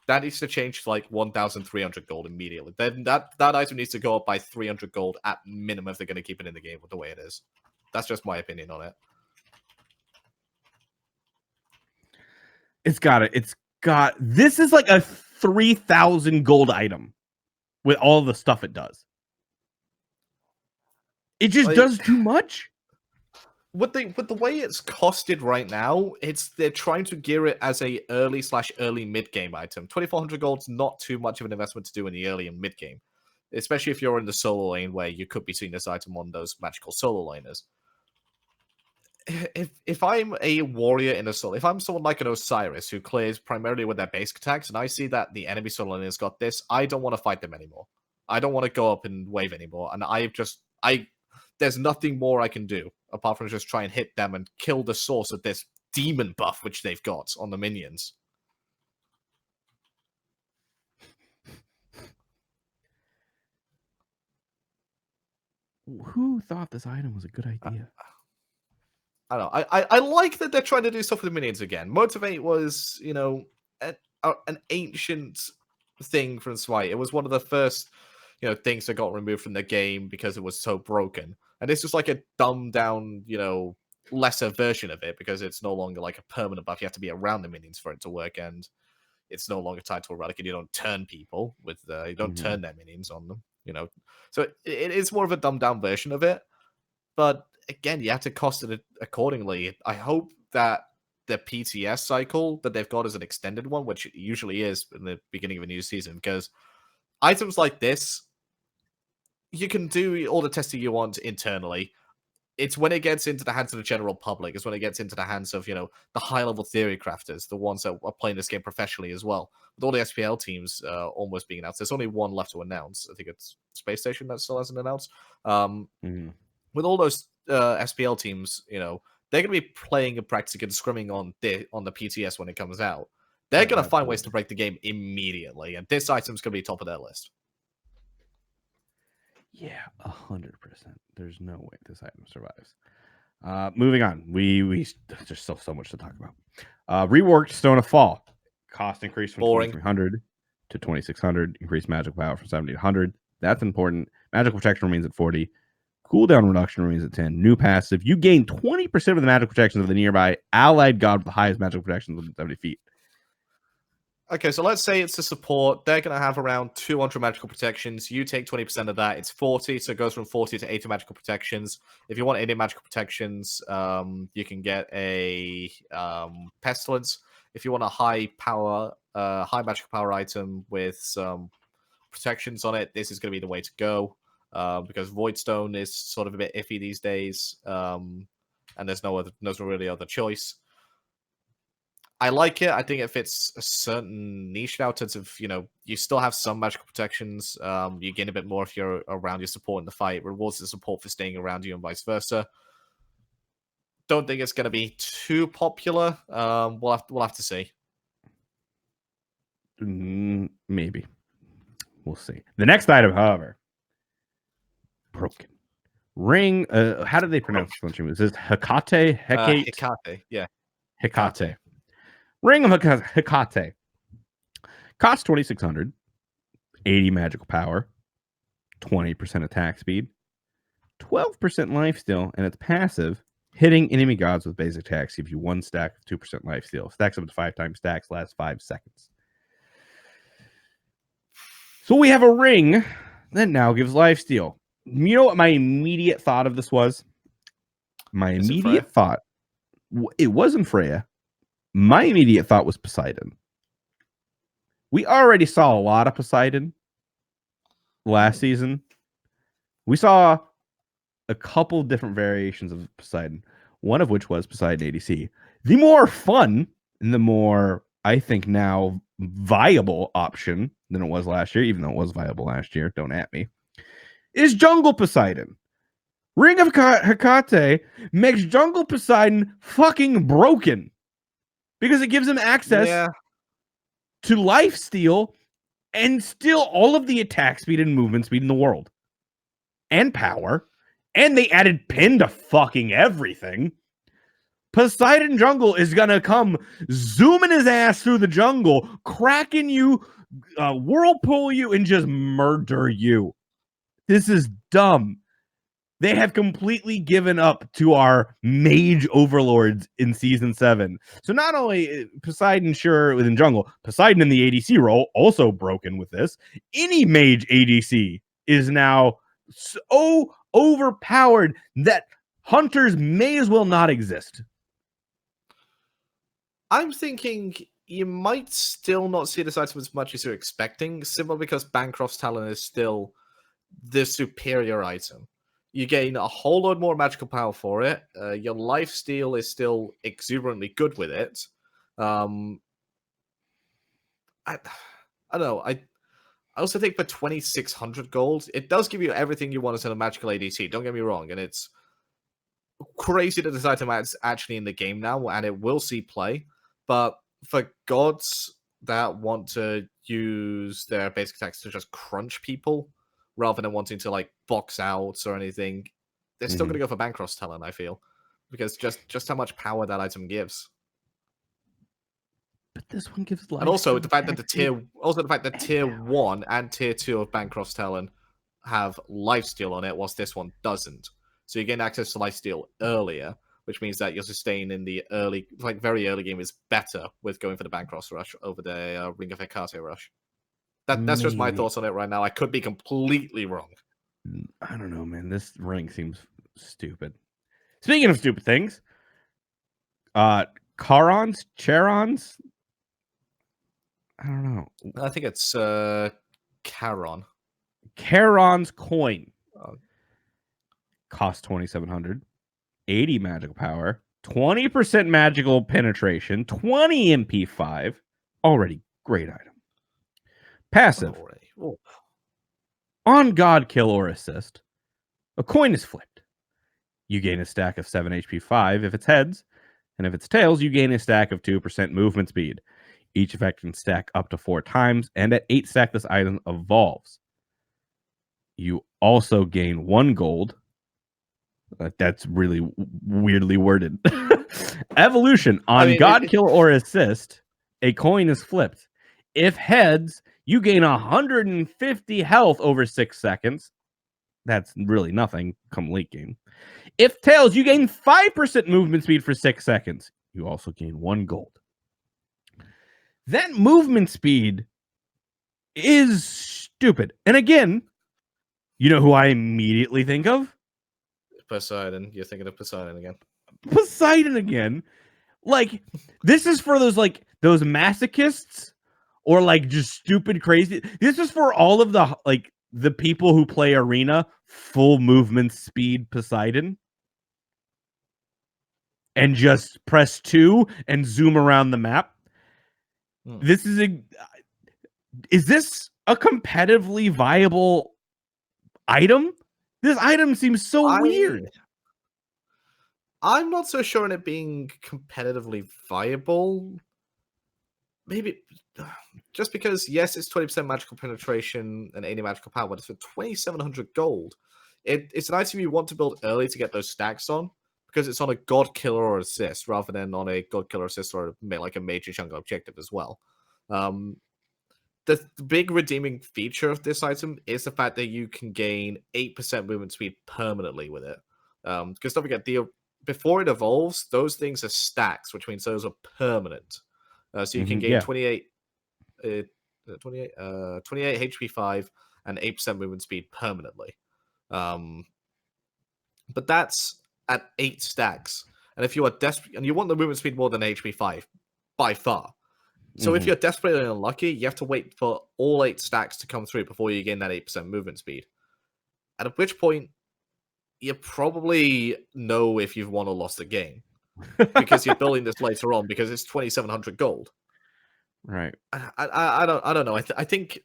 That needs to change to like 1,300 gold immediately. Then that item needs to go up by 300 gold at minimum if they're going to keep it in the game with the way it is. That's just my opinion on it. This is like a 3,000 gold item with all the stuff it does. It just does too much. With the way it's costed right now, they're trying to gear it as a early mid game item. 2,400 gold's not too much of an investment to do in the early and mid game, especially if you're in the solo lane where you could be seeing this item on those magical solo laners. If I'm a warrior in a solo, if I'm someone like an Osiris who clears primarily with their basic attacks, and I see that the enemy solo laner's got this, I don't want to fight them anymore. I don't want to go up and wave anymore, and there's nothing more I can do apart from just try and hit them and kill the source of this demon buff which they've got on the minions. Who thought this item was a good idea? I don't know. I like that they're trying to do stuff with the minions again. Motivate was, an ancient thing from Smite. It was one of the first, things that got removed from the game because it was so broken. And it's just like a dumbed down, lesser version of it because it's no longer like a permanent buff. You have to be around the minions for it to work, and it's no longer tied to a relic, and you don't turn people with you don't turn their minions on them. So it is more of a dumbed down version of it. But again, you have to cost it accordingly. I hope that the PTS cycle that they've got is an extended one, which it usually is in the beginning of a new season, because items like this, you can do all the testing you want internally. It's when it gets into the hands of the general public, it's when it gets into the hands of, the high-level theory crafters, the ones that are playing this game professionally as well. With all the SPL teams almost being announced, there's only one left to announce. I think it's Space Station that still hasn't announced. With all those SPL teams, they're going to be playing and practicing and scrimming on the PTS when it comes out. They're going to find ways to break the game immediately, and this item's going to be top of their list. Yeah, 100%. There's no way this item survives. Moving on. We there's still so much to talk about. Reworked Stone of Fall. Cost increase from 2,300 to 2,600. Increased magical power from 70 to 100. That's important. Magical protection remains at 40. Cooldown reduction remains at 10. New passive. You gain 20% of the magical protections of the nearby allied god with the highest magical protections within 70 feet. Okay, so let's say it's a support. They're going to have around 200 magical protections. You take 20% of that. It's 40, so it goes from 40 to 80 magical protections. If you want 80 magical protections, you can get a Pestilence. If you want a high magical power item with some protections on it, this is going to be the way to go. Because Voidstone is sort of a bit iffy these days, and there's no really other choice. I like it. I think it fits a certain niche now in terms of, you still have some magical protections. You gain a bit more if you're around your support in the fight. It rewards the support for staying around you and vice versa. Don't think it's going to be too popular. We'll have to see. Maybe. We'll see. The next item, however, broken. Ring. How do they pronounce this one? Is this Hecate? Hecate, yeah. Hecate. Ring of Hecate. Cost 2,600. 80 magical power. 20% attack speed. 12% lifesteal, and it's passive. Hitting enemy gods with basic attacks gives you 1 stack of 2% lifesteal. Stacks up to 5 times stacks, lasts 5 seconds. So we have a ring that now gives lifesteal. You know what my immediate thought of this was? My immediate thought, it wasn't Freya. My immediate thought was Poseidon. We already saw a lot of Poseidon last season. We saw a couple different variations of Poseidon, one of which was Poseidon ADC. The more fun and the more, I think, now viable option than it was last year, even though it was viable last year, don't at me, is Jungle Poseidon. Ring of Hecate makes Jungle Poseidon fucking broken because it gives him access to lifesteal and still all of the attack speed and movement speed in the world and power. And they added pin to fucking everything. Poseidon Jungle is going to come zooming his ass through the jungle, cracking you, whirlpool you, and just murder you. This is dumb. They have completely given up to our mage overlords in season 7. So not only Poseidon, sure, within jungle, Poseidon in the ADC role also broken with this. Any mage ADC is now so overpowered that hunters may as well not exist. I'm thinking you might still not see this item as much as you're expecting, simply because Bancroft's Talon is still the superior item. You gain a whole lot more magical power for it. Your lifesteal is still exuberantly good with it. I don't know. I also think for 2,600 gold, it does give you everything you want as a magical ADC. Don't get me wrong, and it's crazy that this item is actually in the game now, and it will see play. But for gods that want to use their basic attacks to just crunch people, rather than wanting to like box out or anything, they're still going to go for Bancroft's Talon, I feel, because just how much power that item gives. But this one gives life. And also the fact that tier 1 and tier 2 of Bancroft's Talon have lifesteal on it, whilst this one doesn't. So you gain access to lifesteal earlier, which means that your sustain in the early, like very early game, is better with going for the Bancroft rush over the Ring of Hecate rush. That's just my thoughts on it right now. I could be completely wrong. I don't know, man. This ring seems stupid. Speaking of stupid things, Charons? I don't know. I think it's Charon. Charon's coin. Cost 2,700. 80 magical power. 20% magical penetration. 20 MP5. Already great item. Passive. Oh. On God kill or assist, a coin is flipped. You gain a stack of 7 HP 5 if it's heads, and if it's tails, you gain a stack of 2% movement speed. Each effect can stack up to 4 times, and at 8 stack, this item evolves. You also gain 1 gold. That's really weirdly worded. Evolution. On God kill or assist, a coin is flipped. If heads, you gain 150 health over 6 seconds. That's really nothing come late game. If tails, you gain 5% movement speed for 6 seconds. You also gain 1 gold. That movement speed is stupid. And again, you know who I immediately think of? Poseidon. You're thinking of Poseidon again. Poseidon again. Like, this is for those masochists or like just stupid crazy. This is for all of the people who play arena full movement speed Poseidon and just press 2 and zoom around the map. Is this a competitively viable item? This item seems so weird. I'm not so sure in it being competitively viable. Maybe just because, yes, it's 20% magical penetration and 80 magical power, but it's for 2,700 gold. It's an item you want to build early to get those stacks on, because it's on a god killer or assist rather than on a god killer assist or like a major chunk objective as well. The big redeeming feature of this item is the fact that you can gain 8% movement speed permanently with it. Because don't forget, before it evolves, those things are stacks, which means those are permanent. So you can gain 28 HP 5 and 8% movement speed permanently. But that's at 8 stacks. And if you are desperate, and you want the movement speed more than HP 5, by far. So if you're desperately unlucky, you have to wait for all 8 stacks to come through before you gain that 8% movement speed. At which point, you probably know if you've won or lost the game. Because you're building this later on, because it's 2,700 gold. Right. I don't know. I think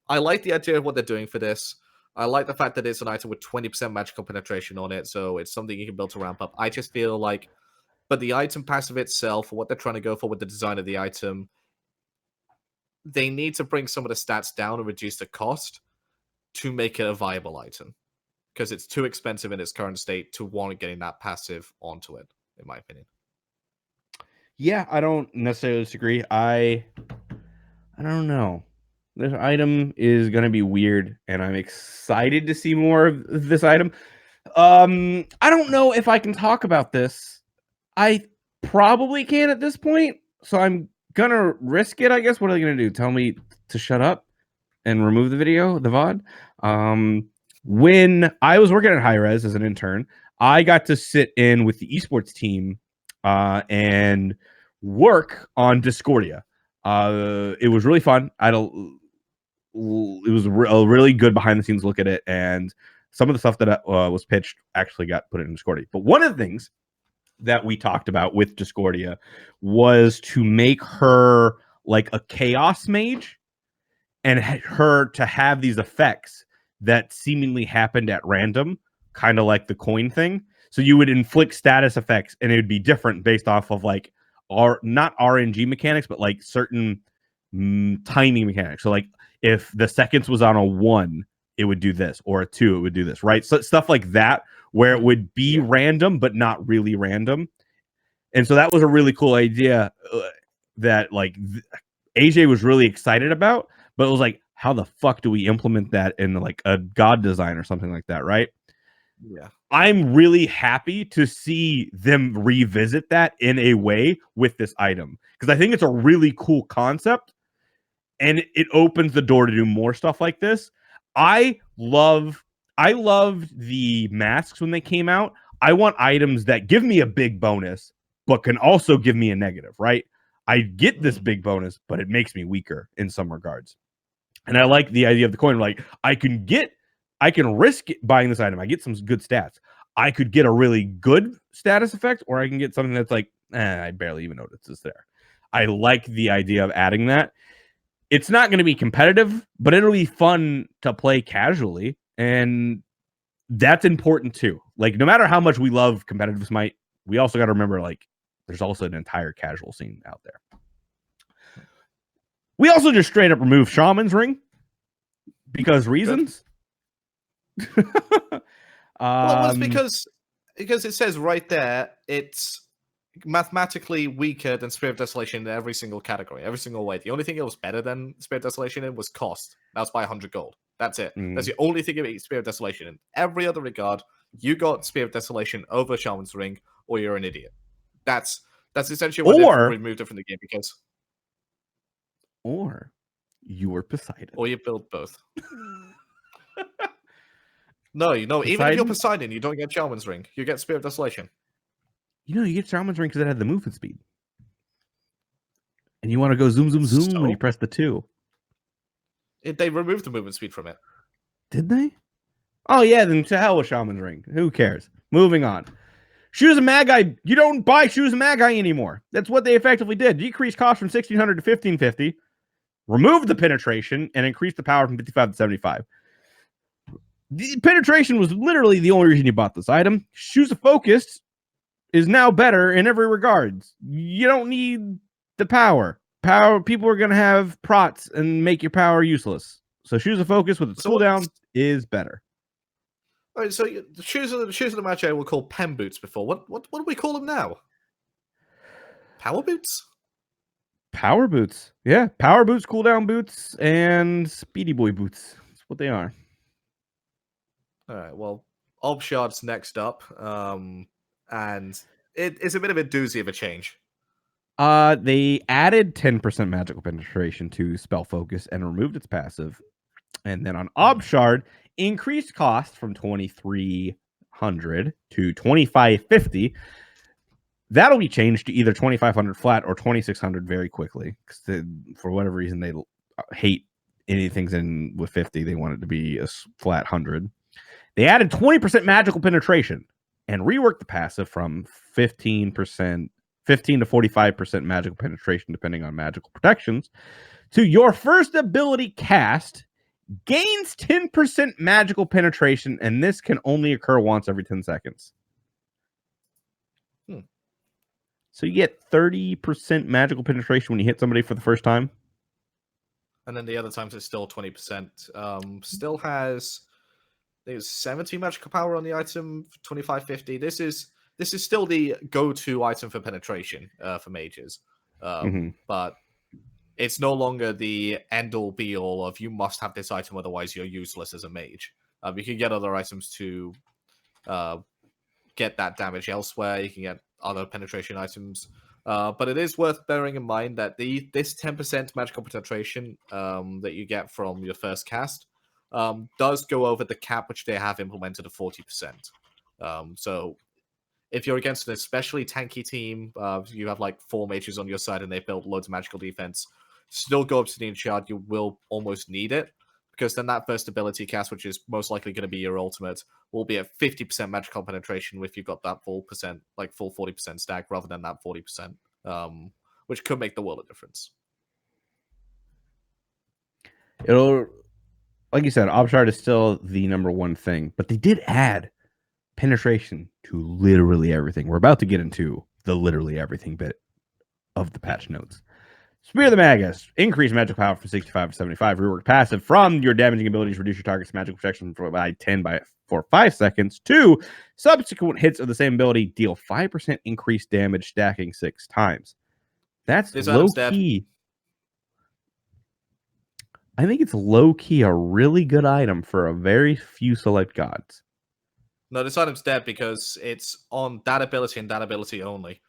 I like the idea of what they're doing for this. I like the fact that it's an item with 20% magical penetration on it, so it's something you can build to ramp up. I just feel like, but the item passive itself, what they're trying to go for with the design of the item, they need to bring some of the stats down and reduce the cost to make it a viable item. Because it's too expensive in its current state to warrant getting that passive onto it, in my opinion. Yeah, I don't necessarily disagree. I don't know. This item is going to be weird, and I'm excited to see more of this item. I don't know if I can talk about this. I probably can at this point, so I'm gonna risk it. I guess. What are they gonna do? Tell me to shut up and remove the video, the VOD? When I was working at High Res as an intern, I got to sit in with the esports team and work on Discordia. It was really fun. It was a really good behind the scenes look at it, and some of the stuff that was pitched actually got put in Discordia. But one of the things that we talked about with Discordia was to make her like a chaos mage and her to have these effects that seemingly happened at random, kind of like the coin thing. So you would inflict status effects and it would be different based off of like not RNG mechanics, but like certain timing mechanics. So like if the seconds was on a 1, it would do this, or a 2, it would do this, right? So stuff like that where it would be random but not really random. And so that was a really cool idea that like AJ was really excited about, but it was like, how the fuck do we implement that in like a god design or something like that, right? Yeah. I'm really happy to see them revisit that in a way with this item because I think it's a really cool concept and it opens the door to do more stuff like this. I loved the masks when they came out. I want items that give me a big bonus but can also give me a negative, right? I get this big bonus, but it makes me weaker in some regards. And I like the idea of the coin. Like I can risk buying this item. I get some good stats. I could get a really good status effect, or I can get something that's like, I barely even notice this there. I like the idea of adding that. It's not going to be competitive, but it'll be fun to play casually. And that's important too. Like no matter how much we love competitive Smite, we also got to remember like there's also an entire casual scene out there. We also just straight up removed Shaman's Ring because reasons. Well, it was because it says right there it's mathematically weaker than Spirit of Desolation in every single category, every single way. The only thing it was better than Spirit of Desolation in was cost. That was by 100 gold. That's it. That's the only thing it beat Spirit of Desolation in. Every other regard, you got Spirit of Desolation over Shaman's Ring, or you're an idiot. That's essentially what they've removed it from the game because. Or you were Poseidon. Or you build both. No, even if you're Poseidon, you don't get Shaman's Ring. You get Spirit of Desolation. You get Shaman's Ring because it had the movement speed. And you want to go zoom, zoom, zoom when you press the 2. They removed the movement speed from it. Did they? Oh, yeah, then to hell with Shaman's Ring. Who cares? Moving on. Shoes of Magi. You don't buy Shoes of Magi anymore. That's what they effectively did. Decrease cost from 1,600 to 1,550. Removed the penetration and increased the power from 55 to 75. The penetration was literally the only reason you bought this item. Shoes of Focus is now better in every regard. You don't need the power. People are going to have prots and make your power useless. So Shoes of Focus with its cooldown is better. All right, so the shoes of the Magi were called pen boots before. What do we call them now? Power boots? Power boots. Yeah, power boots, cooldown boots, and speedy boy boots. That's what they are. All right, well, Obshard's next up. And it's a bit of a doozy of a change. They added 10% magical penetration to spell focus and removed its passive. And then on Obshard, increased cost from 2,300 to 2,550. That'll be changed to either 2,500 flat or 2,600 very quickly. Because for whatever reason, they hate anything's in with 50. They want it to be a flat 100. They added 20% magical penetration and reworked the passive from 15 to 45% magical penetration, depending on magical protections, to your first ability cast gains 10% magical penetration, and this can only occur once every 10 seconds. So you get 30% magical penetration when you hit somebody for the first time. And then the other times it's still 20%. Still has there's 70 magical power on the item, 2550. This is still the go-to item for penetration for mages. But it's no longer the end-all be-all of you must have this item, otherwise you're useless as a mage. You can get other items to get that damage elsewhere. You can get other penetration items. But it is worth bearing in mind that this 10% magical penetration that you get from your first cast does go over the cap which they have implemented of 40%. So if you're against an especially tanky team, you have like 4 mages on your side and they build loads of magical defense, still go Obsidian Shard, you will almost need it. Because then that first ability cast, which is most likely going to be your ultimate, will be at 50% magical penetration if you've got that full 40% stack rather than that 40%, which could make the world of difference. It'll, like you said, Obshard is still the number one thing, but they did add penetration to literally everything. We're about to get into the literally everything bit of the patch notes. Spear of the Magus. Increase magic power from 65 to 75. Rework passive from your damaging abilities. Reduce your target's magical protection by 10 for 5 seconds. 2. Subsequent hits of the same ability deal 5% increased damage, stacking 6 times. That's low key. I think it's low key a really good item for a very few select gods. No, this item's dead because it's on that ability and that ability only.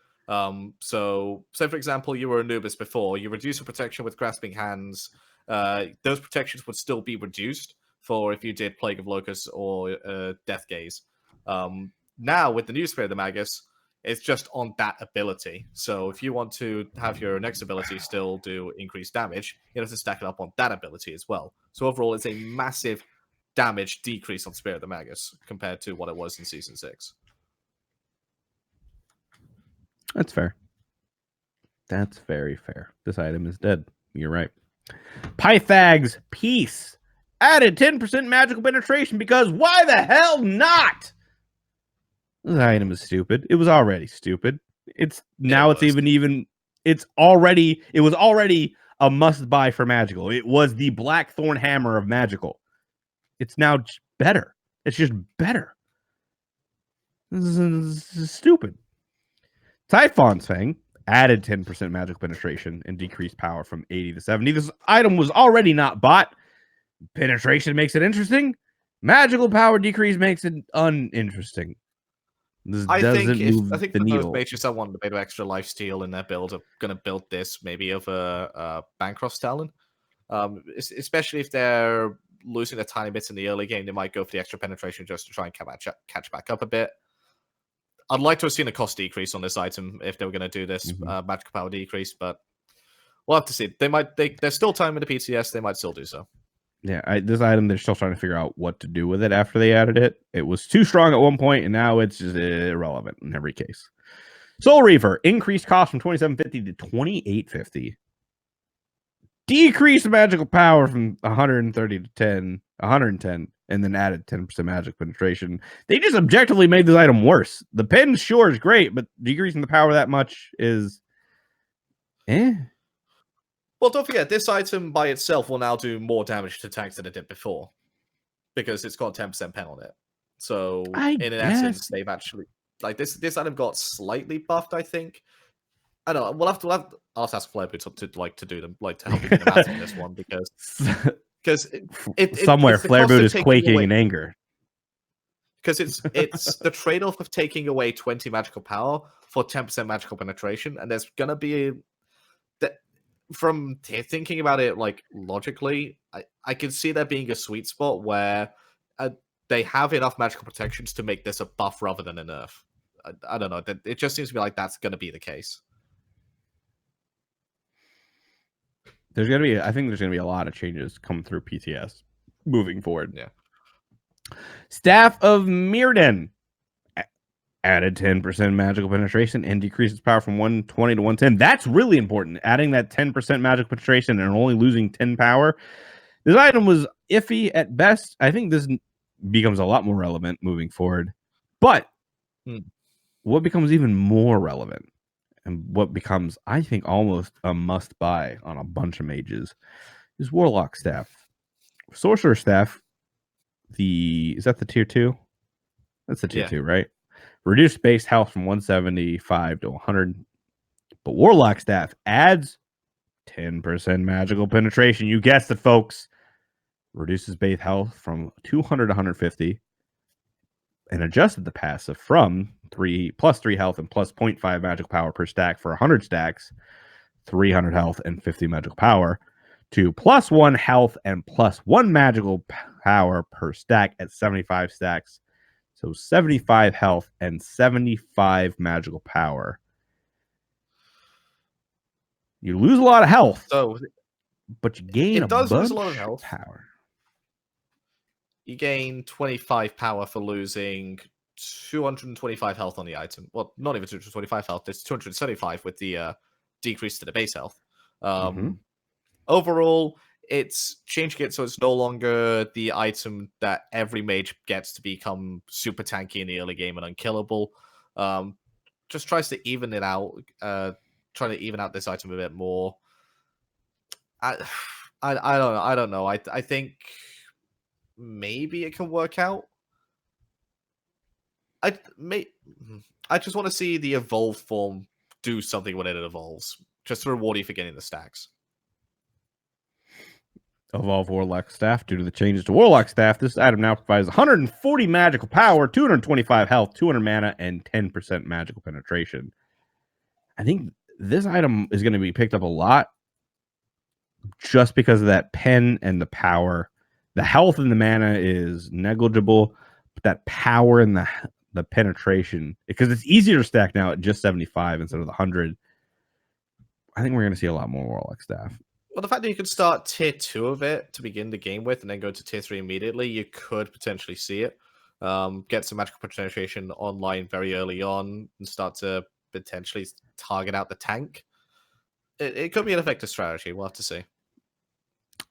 So, say for example, you were Anubis before, you reduce your protection with Grasping Hands. Those protections would still be reduced for if you did Plague of Locusts or Death Gaze. Now, with the new Spear of the Magus, it's just on that ability. So, if you want to have your next ability still do increased damage, you have to stack it up on that ability as well. So, overall, it's a massive damage decrease on Spear of the Magus compared to what it was in Season 6. That's fair. That's very fair. This item is dead. You're right. Pythag's Peace. Added 10% magical penetration because why the hell not? This item is stupid. It was already stupid. It was already a must buy for magical. It was the Blackthorn Hammer of magical. It's now better. It's just better. This is stupid. Typhon's Fang added 10% magical penetration and decreased power from 80 to 70. This item was already not bought. Penetration makes it interesting. Magical power decrease makes it uninteresting. This doesn't move the needle. Those mages that want a bit of extra lifesteal in their build are going to build this maybe over Bancroft's Talon. Especially if they're losing a tiny bits in the early game, they might go for the extra penetration just to try and catch back up a bit. I'd like to have seen a cost decrease on this item if they were going to do this magical power decrease, but we'll have to see. There's still time in the PTS. They might still do so. Yeah, this item, they're still trying to figure out what to do with it after they added it. It was too strong at one point, and now it's just irrelevant in every case. Soul Reaver, increased cost from 2750 to 2850. Decreased magical power from 130 to 110, and then added 10% magic penetration. They just objectively made this item worse. The pen sure is great, but decreasing the power that much is Well, don't forget, this item by itself will now do more damage to tanks than it did before, because it's got 10% pen on it. So, in essence, they've actually this item got slightly buffed, I think. I don't know. We'll have to ask Flair to do them, to help me do the math on this one, because somewhere Flair Boot is quaking in anger. Because it's the trade-off of taking away 20 magical power for 10% magical penetration, and there's gonna be from thinking about it logically, I can see there being a sweet spot where they have enough magical protections to make this a buff rather than a nerf. I don't know. It just seems to me like that's going to be the case. I think there's gonna be a lot of changes come through PTS moving forward. Yeah. Staff of Mirrodin added 10% magical penetration and decreases power from 120 to 110. That's really important. Adding that 10% magical penetration and only losing 10 power. This item was iffy at best. I think this becomes a lot more relevant moving forward. But what becomes even more relevant and what becomes, I think, almost a must buy on a bunch of mages is Warlock Staff. Sorcerer Staff, is that the tier 2? That's the tier 2, right? Reduced base health from 175 to 100. But Warlock Staff adds 10% magical penetration. You guessed it, folks. Reduces base health from 200 to 150. and adjusted the passive from 3 health and plus 0.5 magical power per stack for 100 stacks, 300 health and 50 magical power, to plus 1 health and plus 1 magical power per stack at 75 stacks. So 75 health and 75 magical power. You lose a lot of health, but you gain it does lose a bunch lot of health. Power. You gain 25 power for losing 225 health on the item. Well, not even 225 health. It's 275 with the decrease to the base health. Overall, it's changing it so it's no longer the item that every mage gets to become super tanky in the early game and unkillable. Just tries to even it out, trying to even out this item a bit more. I don't know. I think maybe it can work out. I just want to see the evolved form do something when it evolves, just to reward you for getting the stacks. Evolve Warlock Staff. Due to the changes to Warlock Staff, this item now provides 140 magical power, 225 health, 200 mana, and 10% magical penetration. I think this item is going to be picked up a lot just because of that pen and the power. The health and the mana is negligible, but that power and the penetration, because it's easier to stack now at just 75 instead of the 100. I think we're going to see a lot more Warlock Staff. Well, the fact that you could start tier 2 of it to begin the game with and then go to tier 3 immediately, you could potentially see it. Get some magical penetration online very early on and start to potentially target out the tank. It could be an effective strategy. We'll have to see.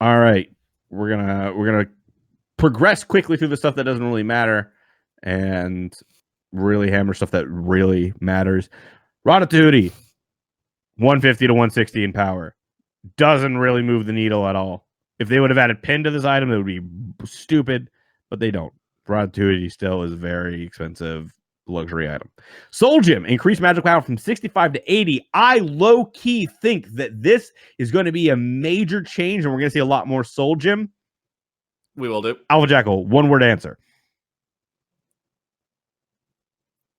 All right. We're gonna progress quickly through the stuff that doesn't really matter and really hammer stuff that really matters. Ratatouille, 150 to 160 in power. Doesn't really move the needle at all. If they would have added pin to this item, it would be stupid, but they don't. Ratatouille still is a very expensive luxury item. Soul Gem, increased magic power from 65 to 80. I low-key think that this is going to be a major change, and we're going to see a lot more Soul Gem. We will do. AlphaJackal, one-word answer.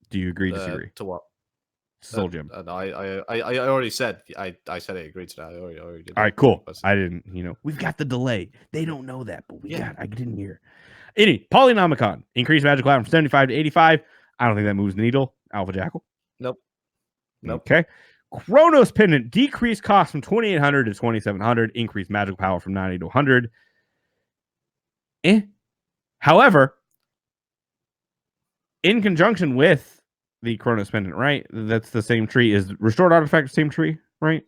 Do you agree, disagree? To what? Soul Gem. No, I already said I said I agreed to that. I already did. All right, cool. I didn't, we've got the delay. They don't know that, but I didn't hear. Polynomicon, increased magic power from 75 to 85. I don't think that moves the needle. AlphaJackal. Nope. Okay. Chronos Pendant, decreased cost from 2,800 to 2,700. Increased magical power from 90 to 100. However, in conjunction with the Chronos Pendant, right? That's the same tree. Is Restored Artifact the same tree, right?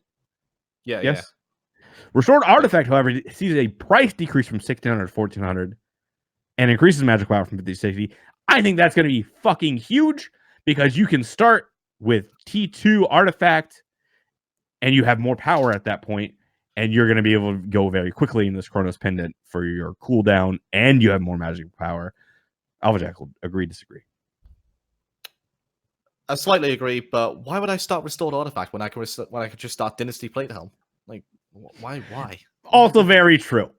Yeah. Yes. Yeah. Restored Artifact, however, sees a price decrease from 1,600 to 1,400 and increases magic power from 50 to 60. I think that's going to be fucking huge because you can start with T2 Artifact and you have more power at that point, and you're going to be able to go very quickly in this Chronos Pendant for your cooldown, and you have more magic power. AlphaJackal, agree, disagree? I slightly agree, but why would I start Restored Artifact when I could just start Dynasty Platehelm? Like, why? Also very true.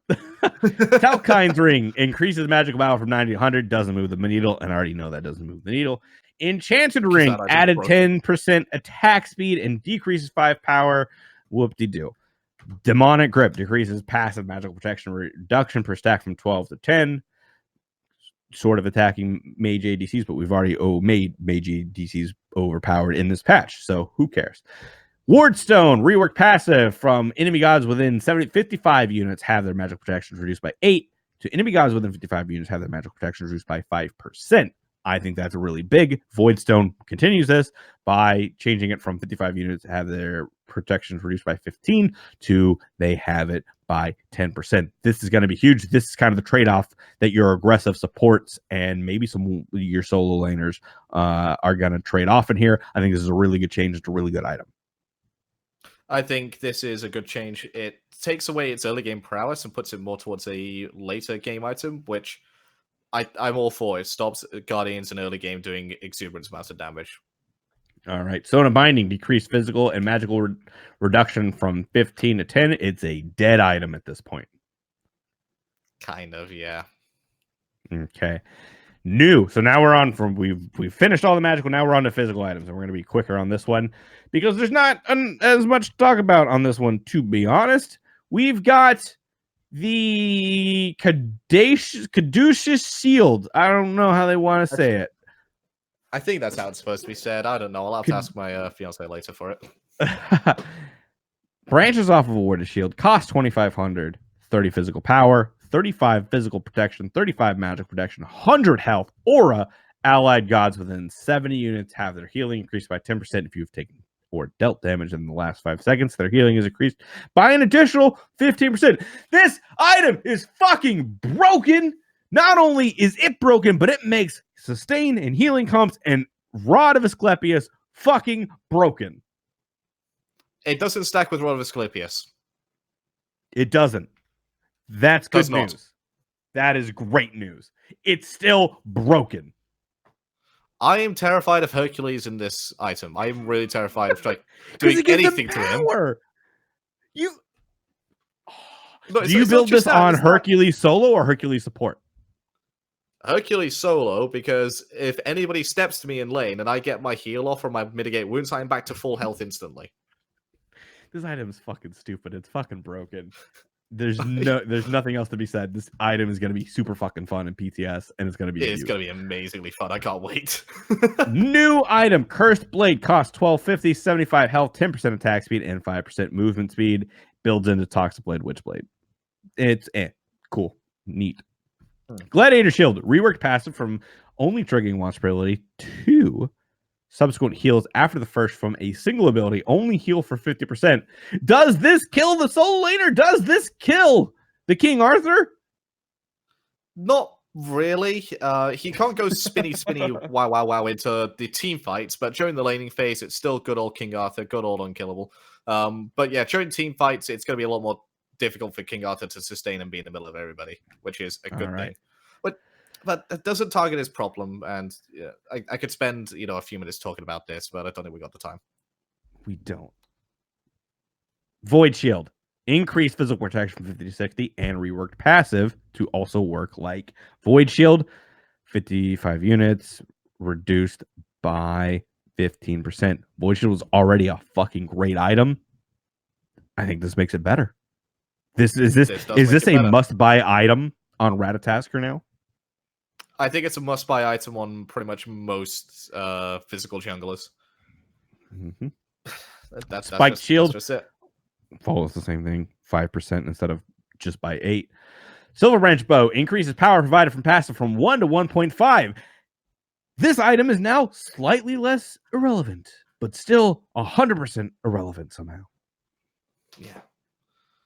Talkine's Ring increases magical power from 90 to 100, doesn't move the needle, and I already know that doesn't move the needle. Enchanted Ring added 10% attack speed and decreases 5 power. Whoop-de-doo. Demonic Grip decreases passive magical protection reduction per stack from 12 to 10. Sort of attacking mage ADCs, but we've already made mage ADCs overpowered in this patch, so who cares? Wardstone, rework passive from enemy gods within 55 units have their magic protections reduced by 8 to enemy gods within 55 units have their magic protections reduced by 5%. I think that's really big. Voidstone continues this by changing it from 55 units to have their protections reduced by 15 to they have it by 10%. This is going to be huge. This is kind of the trade-off that your aggressive supports and maybe some your solo laners are going to trade off in here. I think this is a really good change. It's a really good item. I think this is a good change. It takes away its early game prowess and puts it more towards a later game item, which I'm all for. It stops Guardians in early game doing exuberant amounts of damage. All right. Sona Binding, decreased physical and magical reduction from 15 to 10. It's a dead item at this point. Kind of, yeah. Okay. New. So now we're on from we've finished all the magical. Now we're on to physical items, and we're going to be quicker on this one because there's not as much to talk about on this one. To be honest, we've got the caduceus shield. I don't know how they want to say it. I think that's how it's supposed to be said. I don't know. I'll have to ask my fiance later for it. Branches off of a warded shield. Cost 2,500. 30 physical power. 35 physical protection. 35 magic protection. 100 health. Aura. Allied gods within 70 units have their healing increased by 10% if you've taken or dealt damage in the last 5 seconds. Their healing is increased by an additional 15%. This item is fucking broken. Not only is it broken, but it makes sustain and healing comps and Rod of Asclepius fucking broken. It doesn't stack with Rod of Asclepius. It doesn't. That's good news. That is great news. It's still broken. I am terrified of Hercules in this item. I am really terrified of doing anything to him. Do It's you build this on Hercules solo or Hercules support? Hercules solo, because if anybody steps to me in lane and I get my heal off or my mitigate wounds, I'm back to full health instantly. This item is fucking stupid. It's fucking broken. There's nothing else to be said. This item is going to be super fucking fun in PTS, and it's going to be It's going to be amazingly fun. I can't wait. New item, Cursed Blade, costs 1250, 75 health, 10% attack speed, and 5% movement speed. Builds into Toxic Blade, Witchblade. It's cool, neat. Gladiator Shield, reworked passive from only triggering one ability to subsequent heals after the first from a single ability, only heal for 50%. Does this kill the solo laner? Does this kill the King Arthur? Not really. He can't go spinny, wow into the team fights, but during the laning phase, it's still good old King Arthur, good old unkillable. But yeah, during team fights, it's going to be a lot more difficult for King Arthur to sustain and be in the middle of everybody, which is a good thing. But it doesn't target his problem, and yeah, I could spend a few minutes talking about this, but I don't think we got the time. We don't. Void Shield, increased physical protection from 50 to 60, and reworked passive to also work like Void Shield. 55 units, reduced by 15%. Void Shield was already a fucking great item. I think this makes it better. Is this a must-buy item on Ratatasker now? I think it's a must-buy item on pretty much most physical junglers. Mm-hmm. That's Spiked Shield that's just it. Follows the same thing, 5% instead of just by 8. Silver Branch Bow increases power provided from passive from 1 to 1.5. This item is now slightly less irrelevant, but still 100% irrelevant somehow. Yeah.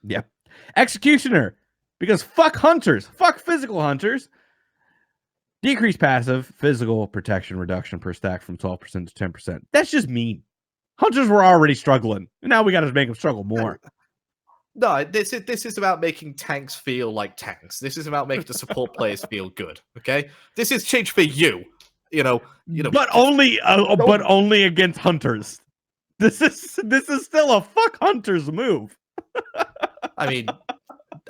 Yep. Executioner, because fuck hunters, fuck physical hunters. Decreased passive, physical protection reduction per stack from 12% to 10%. That's just mean. Hunters were already struggling, and now we got to make them struggle more. No, this is about making tanks feel like tanks. This is about making the support players feel good. Okay, this is change for you. But only against hunters. This is still a fuck hunters move. I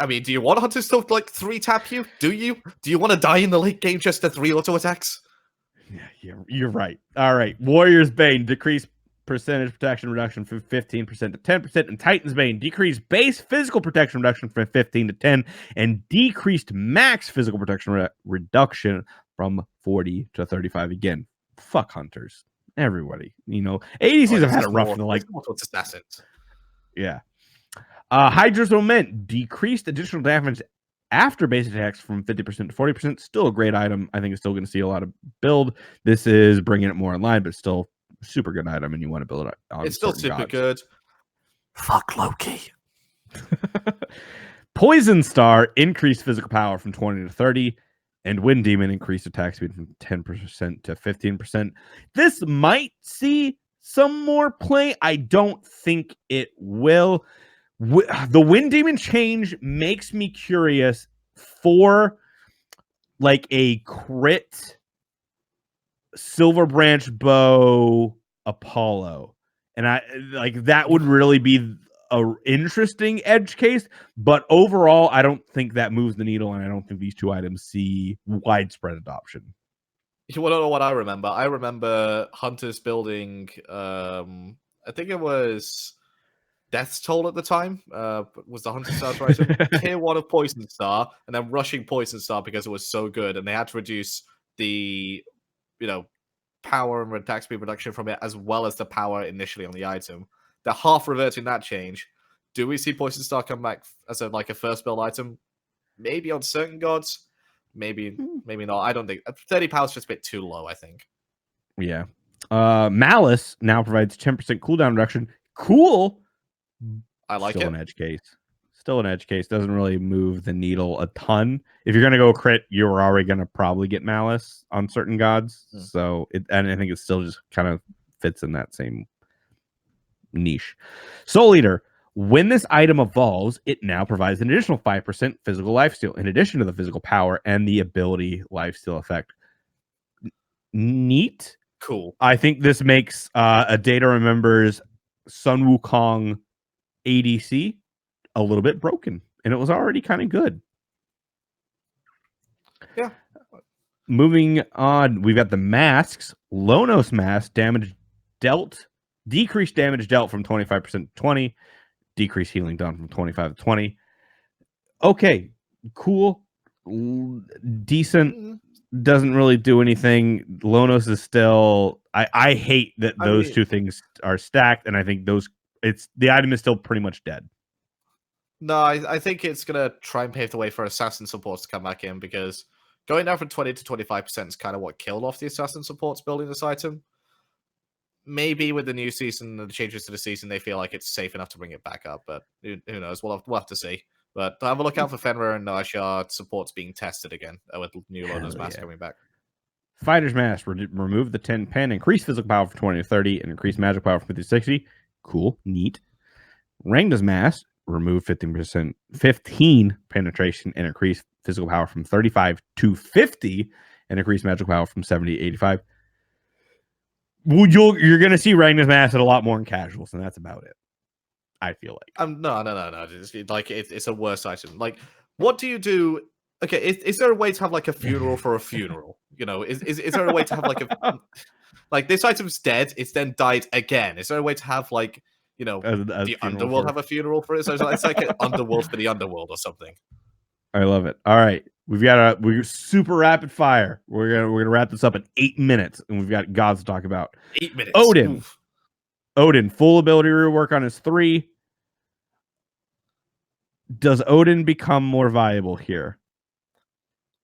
mean, do you want hunters to like 3-tap you? Do you? Do you want to die in the late game just to 3 auto attacks? Yeah, you're right. All right, Warrior's Bane, decreased percentage protection reduction from 15% to 10%, and Titan's Bane, decreased base physical protection reduction from 15 to 10, and decreased max physical protection reduction from 40 to 35. Again, fuck hunters. Everybody, ADCs have had it rough for assassins. Yeah. Hydra's Lament, decreased additional damage after base attacks from 50% to 40%. Still a great item. I think it's still going to see a lot of build. This is bringing it more in line, but still super good item, and you want to build it on. It's still super good. Fuck Loki. Poison Star, increased physical power from 20 to 30, and Wind Demon, increased attack speed from 10% to 15%. This might see some more play. I don't think it will. The Wind Demon change makes me curious for like a crit Silver Branch Bow Apollo, and I like that would really be a interesting edge case. But overall, I don't think that moves the needle, and I don't think these two items see widespread adoption. You want to know what I remember? I remember hunters building. I think it was Death's Toll at the time. Was the Hunter Star's item tier 1 of Poison Star, and then rushing Poison Star because it was so good, and they had to reduce the power and attack speed reduction from it, as well as the power initially on the item. They're half reverting that change. Do we see Poison Star come back as a first build item? Maybe on certain gods. Maybe not. I don't think 30 power is just a bit too low, I think. Yeah. Malice now provides 10% cooldown reduction. Cool. I like Still it. an edge case. Still an edge case. Doesn't really move the needle a ton. If you're gonna go crit, you're already gonna probably get Malice on certain gods. So and I think it still just kind of fits in that same niche. Soul Eater. When this item evolves, it now provides an additional 5% physical lifesteal in addition to the physical power and the ability lifesteal effect. Neat. Cool. I think this makes a Data Remembers Sun Wukong ADC a little bit broken, and it was already kind of good. Yeah. Moving on, we've got the masks. Lonos mask, damage dealt, decreased damage dealt from 25% to 20, decreased healing done from 25 to 20. Okay, cool, decent. Doesn't really do anything. Lonos is still. I hate that those two things are stacked, and I think the item is still pretty much dead. No, I think it's gonna try and pave the way for assassin supports to come back in, because going down from 20 to 25% is kind of what killed off the assassin supports building this item. Maybe with the new season and the changes to the season, they feel like it's safe enough to bring it back up, but who knows? We'll have to see. But have a look out for Fenrir and Nashar supports being tested again with new Lonos mask coming back. Fighter's Mask, remove the 10 pen, increase physical power from 20 to 30, and increase magic power from 50 to 60. Cool, neat. Rangda's Mask, remove 15 penetration, and increase physical power from 35 to 50, and increase magic power from 70 to 85. You're going to see Rangda's Mask at a lot more in casuals, and that's about it. I feel like. No. It's a worse item. Like, what do you do? Okay, is there a way to have like a funeral for a funeral? Is there a way to have like a like this item's dead, it's then died again? Is there a way to have like the underworld have a funeral for it? So it's like an underworld for the underworld or something. I love it. All right, we're super rapid fire. We're gonna wrap this up in 8 minutes, and we've got gods to talk about. 8 minutes. Odin. Oof. Odin, full ability rework on his 3. Does Odin become more viable here?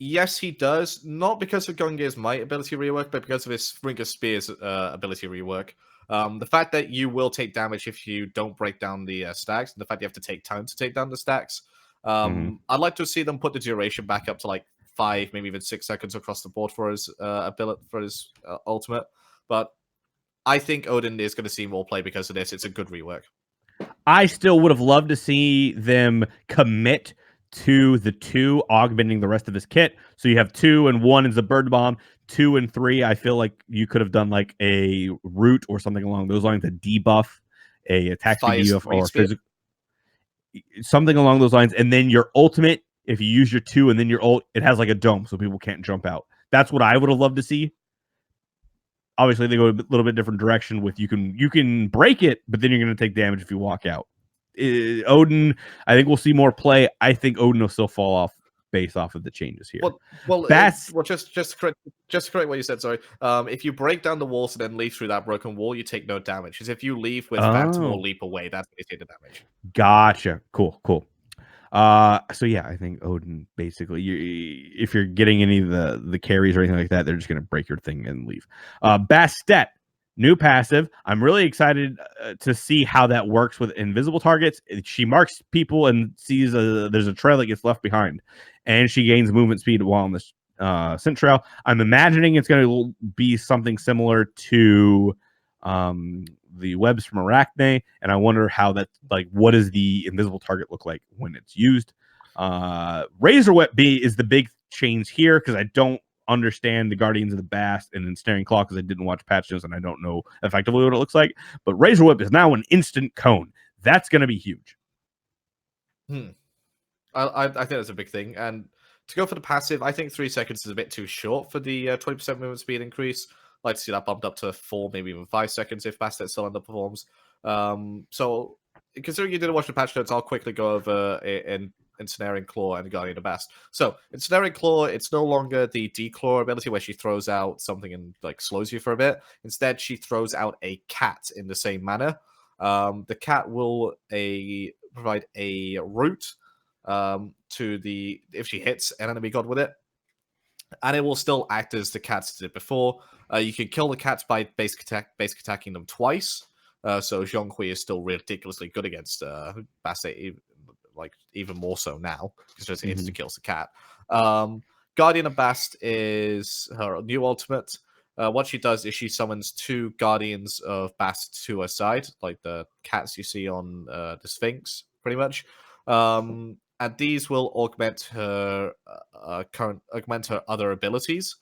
Yes, he does. Not because of Gungnir's Might ability rework, but because of his Ring of Spears ability rework. The fact that you will take damage if you don't break down the stacks, and the fact you have to take time to take down the stacks. I'd like to see them put the duration back up to like 5, maybe even 6 seconds across the board for his ability, for his ultimate. But I think Odin is going to see more play because of this. It's a good rework. I still would have loved to see them commit to the 2 augmenting the rest of his kit. So you have 2 and 1 is a bird bomb, 2 and 3. I feel like you could have done like a root or something along those lines, a debuff, a attack speed debuff, or physical, something along those lines. And then your ultimate, if you use your 2 and then your ult, it has like a dome so people can't jump out. That's what I would have loved to see. Obviously, they go a little bit different direction with you can break it, but then you're going to take damage if you walk out. Odin, I think we'll see more play. I think Odin will still fall off based off of the changes here. Just correct what you said. Sorry. If you break down the walls and then leave through that broken wall, you take no damage. Because if you leave with Phantom or Leap away, that's when you take the damage. Gotcha. Cool. So yeah, I think Odin basically, if you're getting any of the carries or anything like that, they're just going to break your thing and leave. Bastet, new passive. I'm really excited to see how that works with invisible targets. She marks people and sees there's a trail that gets left behind, and she gains movement speed while on this scent trail. I'm imagining it's going to be something similar to the webs from Arachne, and I wonder how that, like, what does the invisible target look like when it's used? Razor Whip B is the big change here, because I don't understand the Guardians of the Bast and Ensnaring Claw because I didn't watch patch notes and I don't know effectively what it looks like. But Razor Whip is now an instant cone. That's going to be huge. I think that's a big thing, and To go for the passive, I think 3 seconds is a bit too short for the 20% movement speed increase. I'd like to see that bumped up to 4, maybe even 5 seconds if Bastet still underperforms. So, considering you didn't watch the patch notes, I'll quickly go over Ensnaring Claw and Guardian of Bast. So, Ensnaring Claw, it's no longer the declaw ability where she throws out something and like slows you for a bit. Instead, she throws out a cat in the same manner. The cat will provide a root to the if she hits an enemy god with it, and it will still act as the cats did before. You can kill the cats by basic attacking them twice. So Zhonghui is still ridiculously good against Bastet, like even more so now because just insta kills the cat. Guardian of Bast is her new ultimate. What she does is she summons 2 Guardians of Bast to her side, like the cats you see on the Sphinx, pretty much. And these will augment her other abilities.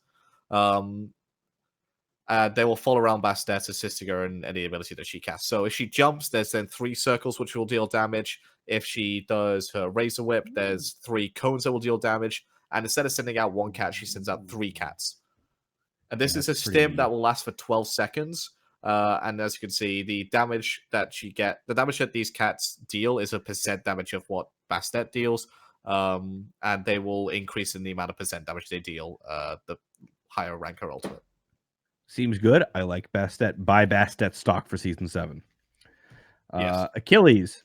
They will fall around Bastet, assisting her in any ability that she casts. So if she jumps, there's then 3 circles which will deal damage. If she does her Razor Whip, there's 3 cones that will deal damage. And instead of sending out 1 cat, she sends out 3 cats. And this is a stim that will last for 12 seconds. And as you can see, the damage that these cats deal is a percent damage of what Bastet deals. And they will increase in the amount of percent damage they deal the higher rank her ultimate. Seems good. I like Bastet. Buy Bastet stock for season 7. Yes. Achilles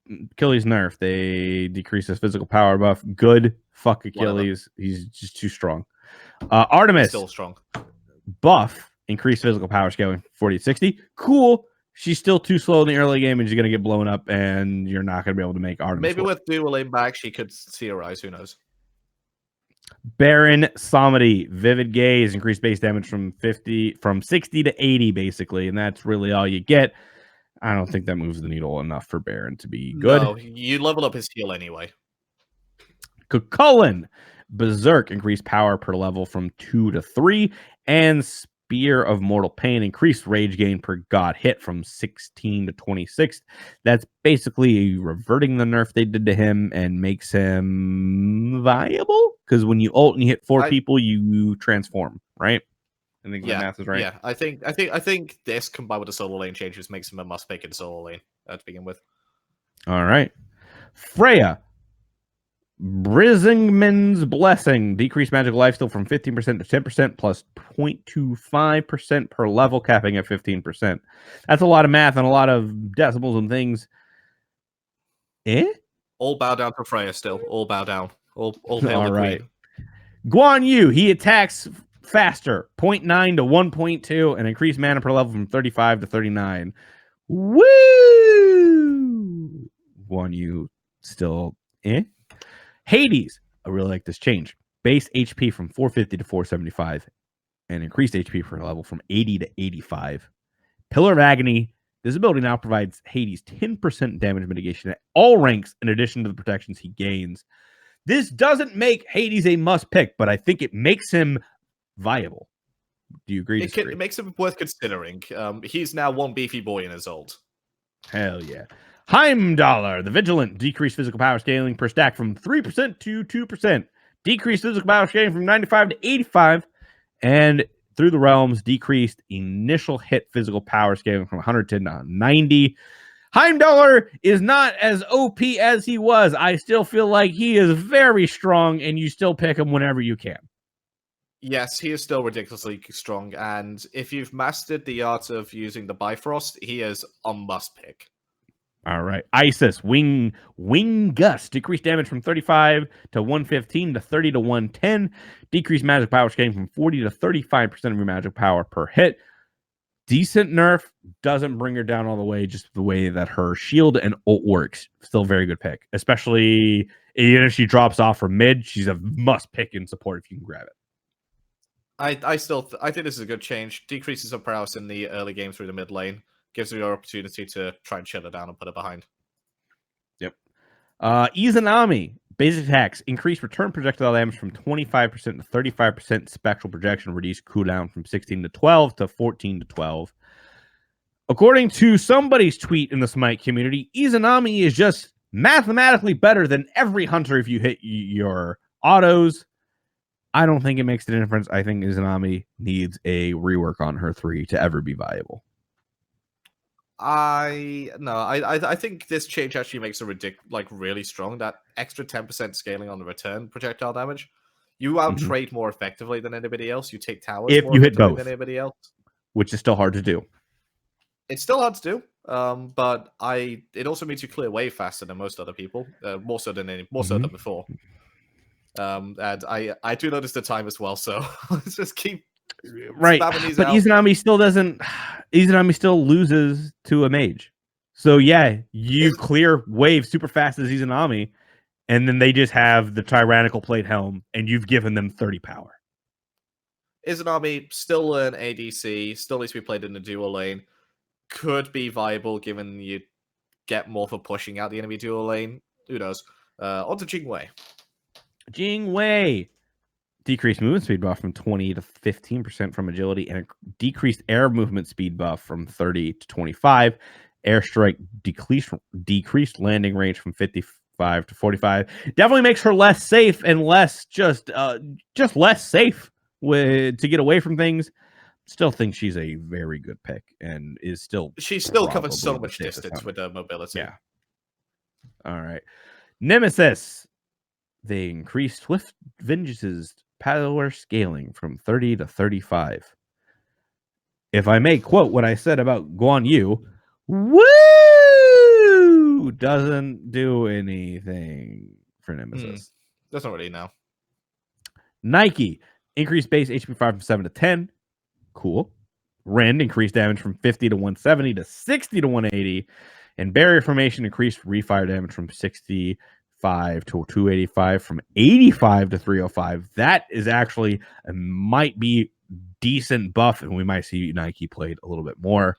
nerf. They decrease his physical power buff. Good. Fuck Achilles. He's just too strong. Artemis. Still strong. Buff. Increased physical power scaling 40 to 60. Cool. She's still too slow in the early game and she's going to get blown up and you're not going to be able to make Artemis. Maybe with dual aim back, she could see her eyes. Who knows? Baron Samedi, Vivid Gaze, increased base damage from 60 to 80, basically, and that's really all you get. I don't think that moves the needle enough for Baron to be good. No, you level up his heal anyway. Cucullin, Berserk, increased power per level from 2 to 3, and Spear of Mortal Pain, increased rage gain per god hit from 16 to 26. That's basically reverting the nerf they did to him and makes him viable. Because when you ult and you hit 4 people, you transform, right? I think the math is right. Yeah, I think this combined with the solo lane changes makes him a must pick in solo lane to begin with. All right. Freya, Brisingman's Blessing, decreased magical lifesteal from 15% to 10% plus 0.25% per level, capping at 15%. That's a lot of math and a lot of decimals and things. All bow down to Freya still. All bow down. All hail the right. queen. Guan Yu, he attacks faster, 0.9 to 1.2, and increased mana per level from 35 to 39. Woo! Guan Yu still Hades, I really like this change. Base HP from 450 to 475, and increased HP per level from 80 to 85. Pillar of Agony, this ability now provides Hades 10% damage mitigation at all ranks in addition to the protections he gains. This doesn't make Hades a must pick, but I think it makes him viable. Do you agree? It makes him worth considering. He's now one beefy boy in his ult. Hell yeah. Heimdallr, the Vigilant, decreased physical power scaling per stack from 3% to 2%. Decreased physical power scaling from 95 to 85. And through the realms, decreased initial hit physical power scaling from 110 to 90. Heimdallr is not as OP as he was. I still feel like he is very strong, and you still pick him whenever you can. Yes, he is still ridiculously strong, and if you've mastered the art of using the Bifrost, he is a must pick. All right. Isis, Wing Gust, decreased damage from 35 to 115 to 30 to 110. Decreased magic power scaling from 40 to 35% of your magic power per hit. Decent nerf, doesn't bring her down all the way, just the way that her shield and ult works. Still a very good pick, especially even if she drops off from mid. She's a must pick in support if you can grab it. I think this is a good change. Decreases her prowess in the early game through the mid lane. Gives you your opportunity to try and shut her down and put her behind. Yep. Izanami, basic attacks, increase return projectile damage from 25% to 35%. Spectral projection, reduce cooldown from 16 to 12 to 14 to 12. According to somebody's tweet in the Smite community, Izanami is just mathematically better than every hunter if you hit your Autos, I don't think it makes a difference. I think Izanami needs a rework on her 3 to ever be viable. I think this change actually makes her really strong. That extra 10% scaling on the return projectile damage. You outtrade more effectively than anybody else. You take towers If more you hit effectively both, than anybody else. which is still hard to do. It's still hard to do, but it also means you clear wave faster than most other people, more so than before. And I do notice the time as well, so let's just keep spamming these But out. Izanami still doesn't. Izanami still loses to a mage. So yeah, you clear wave super fast as Izanami, and then they just have the tyrannical plate helm, and you've given them 30 power. Izanami still an ADC, still needs to be played in the dual lane. Could be viable given you get more for pushing out the enemy dual lane. Who knows? On to Jingwei. Jingwei. Decreased movement speed buff from 20 to 15% from agility, and a decreased air movement speed buff from 30 to 25. Airstrike decreased landing range from 55 to 45. Definitely makes her less safe and less just less safe to get away from things. Still think she's a very good pick and is still she still covers so much distance with her mobility. Yeah. All right. Nemesis. They increased Swift Vengeance's power scaling from 30 to 35. If I may quote what I said about Guan Yu, woo doesn't do anything for Nemesis. Doesn't really know. Nike increased base HP 5 from 7 to 10. Cool. Rend increased damage from 50 to 170 to 60 to 180. And Barrier Formation increased refire damage from 65 to 285, from 85 to 305. That is actually might be decent buff, and we might see Nike played a little bit more.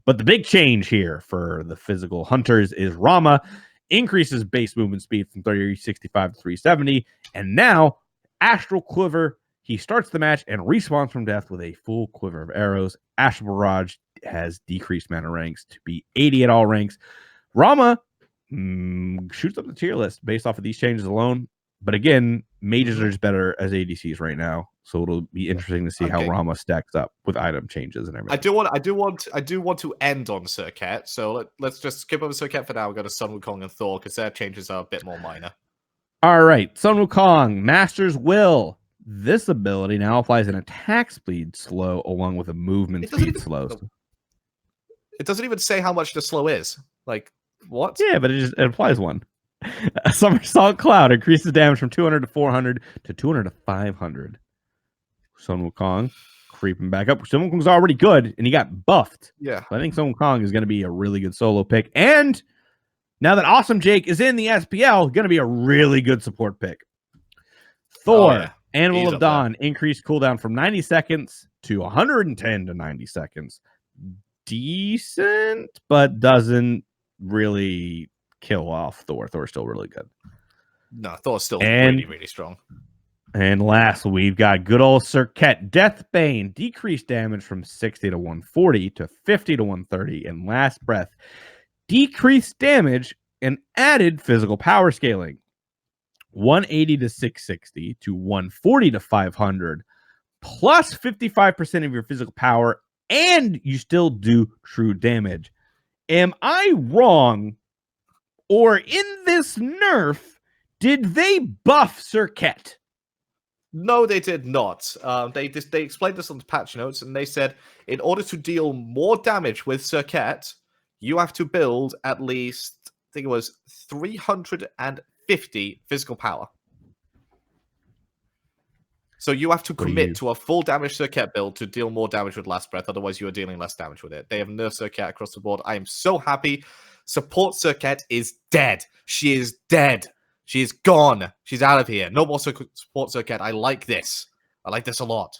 But the big change here for the physical hunters is Rama increases base movement speed from 365 to 370, and now Astral Quiver. He starts the match and respawns from death with a full quiver of arrows. Astral Barrage has decreased mana ranks to be 80 at all ranks. Rama shoots up the tier list based off of these changes alone. But again, mages are just better as ADCs right now, so it'll be interesting to see how Rama stacks up with item changes and everything. I do want to end on Circuit, so let's just skip over Circuit for now and go to Sun Wukong and Thor because their changes are a bit more minor. All right, Sun Wukong, Master's Will. This ability now applies an attack speed slow along with a movement speed slow. It doesn't even say how much the slow is. Like, what? Yeah, but it applies one. A Somersault Cloud increases damage from 200 to 400 to 200 to 500. Sun Wukong creeping back up. Sun Wukong's already good, and he got buffed. Yeah. So I think Sun Wukong is going to be a really good solo pick. And now that Awesome Jake is in the SPL, going to be a really good support pick. Thor, Anvil of Dawn, increased cooldown from 90 seconds to 110 to 90 seconds. Decent, but doesn't really kill off Thor. Thor's still really good. No, Thor's still really, really strong. And last, we've got good old Circuit. Deathbane, decreased damage from 60 to 140 to 50 to 130. And Last Breath, decreased damage and added physical power scaling. 180 to 660 to 140 to 500, plus 55% of your physical power, and you still do true damage. Am I wrong? Or in this nerf, did they buff Circuit? No, they did not. They explained this on the patch notes, and they said in order to deal more damage with Circuit, you have to build at least, I think it was 350 physical power. So you have to commit to a full damage Circuit build to deal more damage with Last Breath, otherwise you are dealing less damage with it. They have nerfed Circuit across the board. I am so happy. Support Circuit is dead. She is dead. She is gone. She's out of here. No more support Circuit. I like this. I like this a lot.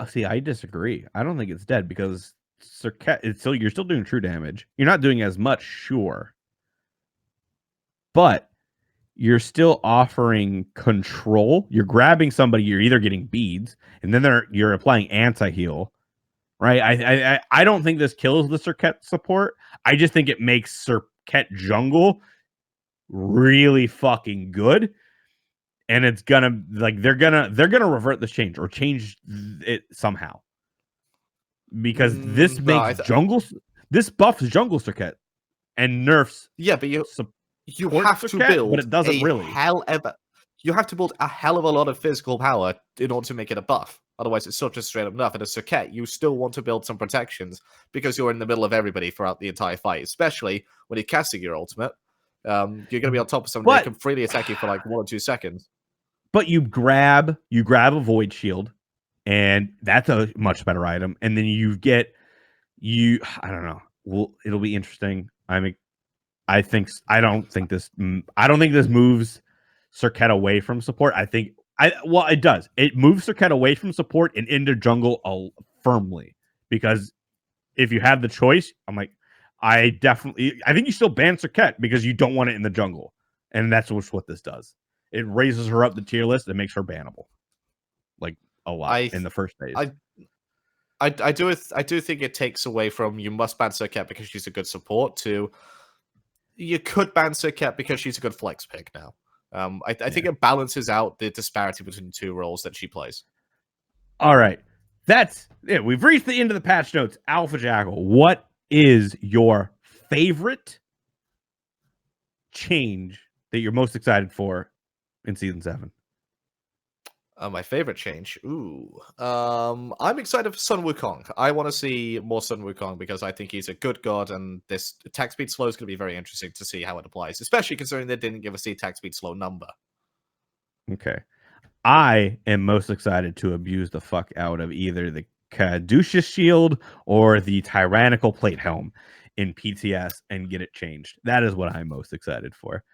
See, I disagree. I don't think it's dead because Circuit, you're still doing true damage. You're not doing as much, sure. But you're still offering control. You're grabbing somebody, you're either getting beads, and then you're applying anti-heal. Right? I don't think this kills the Circuit support. I just think it makes Circuit jungle really fucking good. and it's gonna they're gonna revert this change or change it somehow because this makes this buffs jungle circuit and nerfs but you support have to circuit, build but it doesn't really. You have to build a hell of a lot of physical power in order to make it a buff. Otherwise, it's not just straight up enough. And a Circuit, you still want to build some protections because you're in the middle of everybody throughout the entire fight, especially when you're casting your ultimate. You're going to be on top of somebody that can freely attack you for like 1 or 2 seconds. But you grab a Void Shield, and that's a much better item. And then you get I don't know. Well, it'll be interesting. I don't think this moves Circuit away from support. It does. It moves Circuit away from support and into jungle firmly, because if you have the choice, I think you still ban Circuit because you don't want it in the jungle, and that's what this does. It raises her up the tier list and makes her bannable, like a lot in the first phase. I do think it takes away from you must ban Circuit because she's a good support to you could ban Circuit because she's a good flex pick now. I think it balances out the disparity between the two roles that she plays. All right. That's it. We've reached the end of the patch notes. AlphaJackal, what is your favorite change that you're most excited for in Season 7? My favorite change? I'm excited for Sun Wukong. I want to see more Sun Wukong because I think he's a good god, and this attack speed slow is going to be very interesting to see how it applies, especially considering they didn't give us the attack speed slow number. Okay. I am most excited to abuse the fuck out of either the Caduceus Shield or the Tyrannical Plate Helm in PTS and get it changed. That is what I'm most excited for.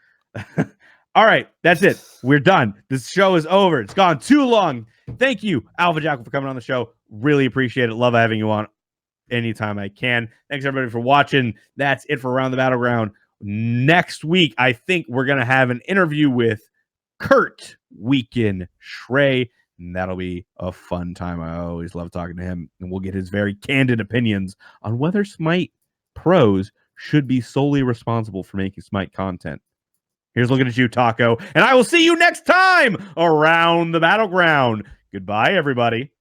All right, that's it. We're done. This show is over. It's gone too long. Thank you, AlphaJackal, for coming on the show. Really appreciate it. Love having you on anytime I can. Thanks, everybody, for watching. That's it for Around the Battleground. Next week, I think we're going to have an interview with Kurt Weekend Shrey, and that'll be a fun time. I always love talking to him, and we'll get his very candid opinions on whether Smite pros should be solely responsible for making Smite content. Here's looking at you, Taco, and I will see you next time around the Battleground. Goodbye, everybody.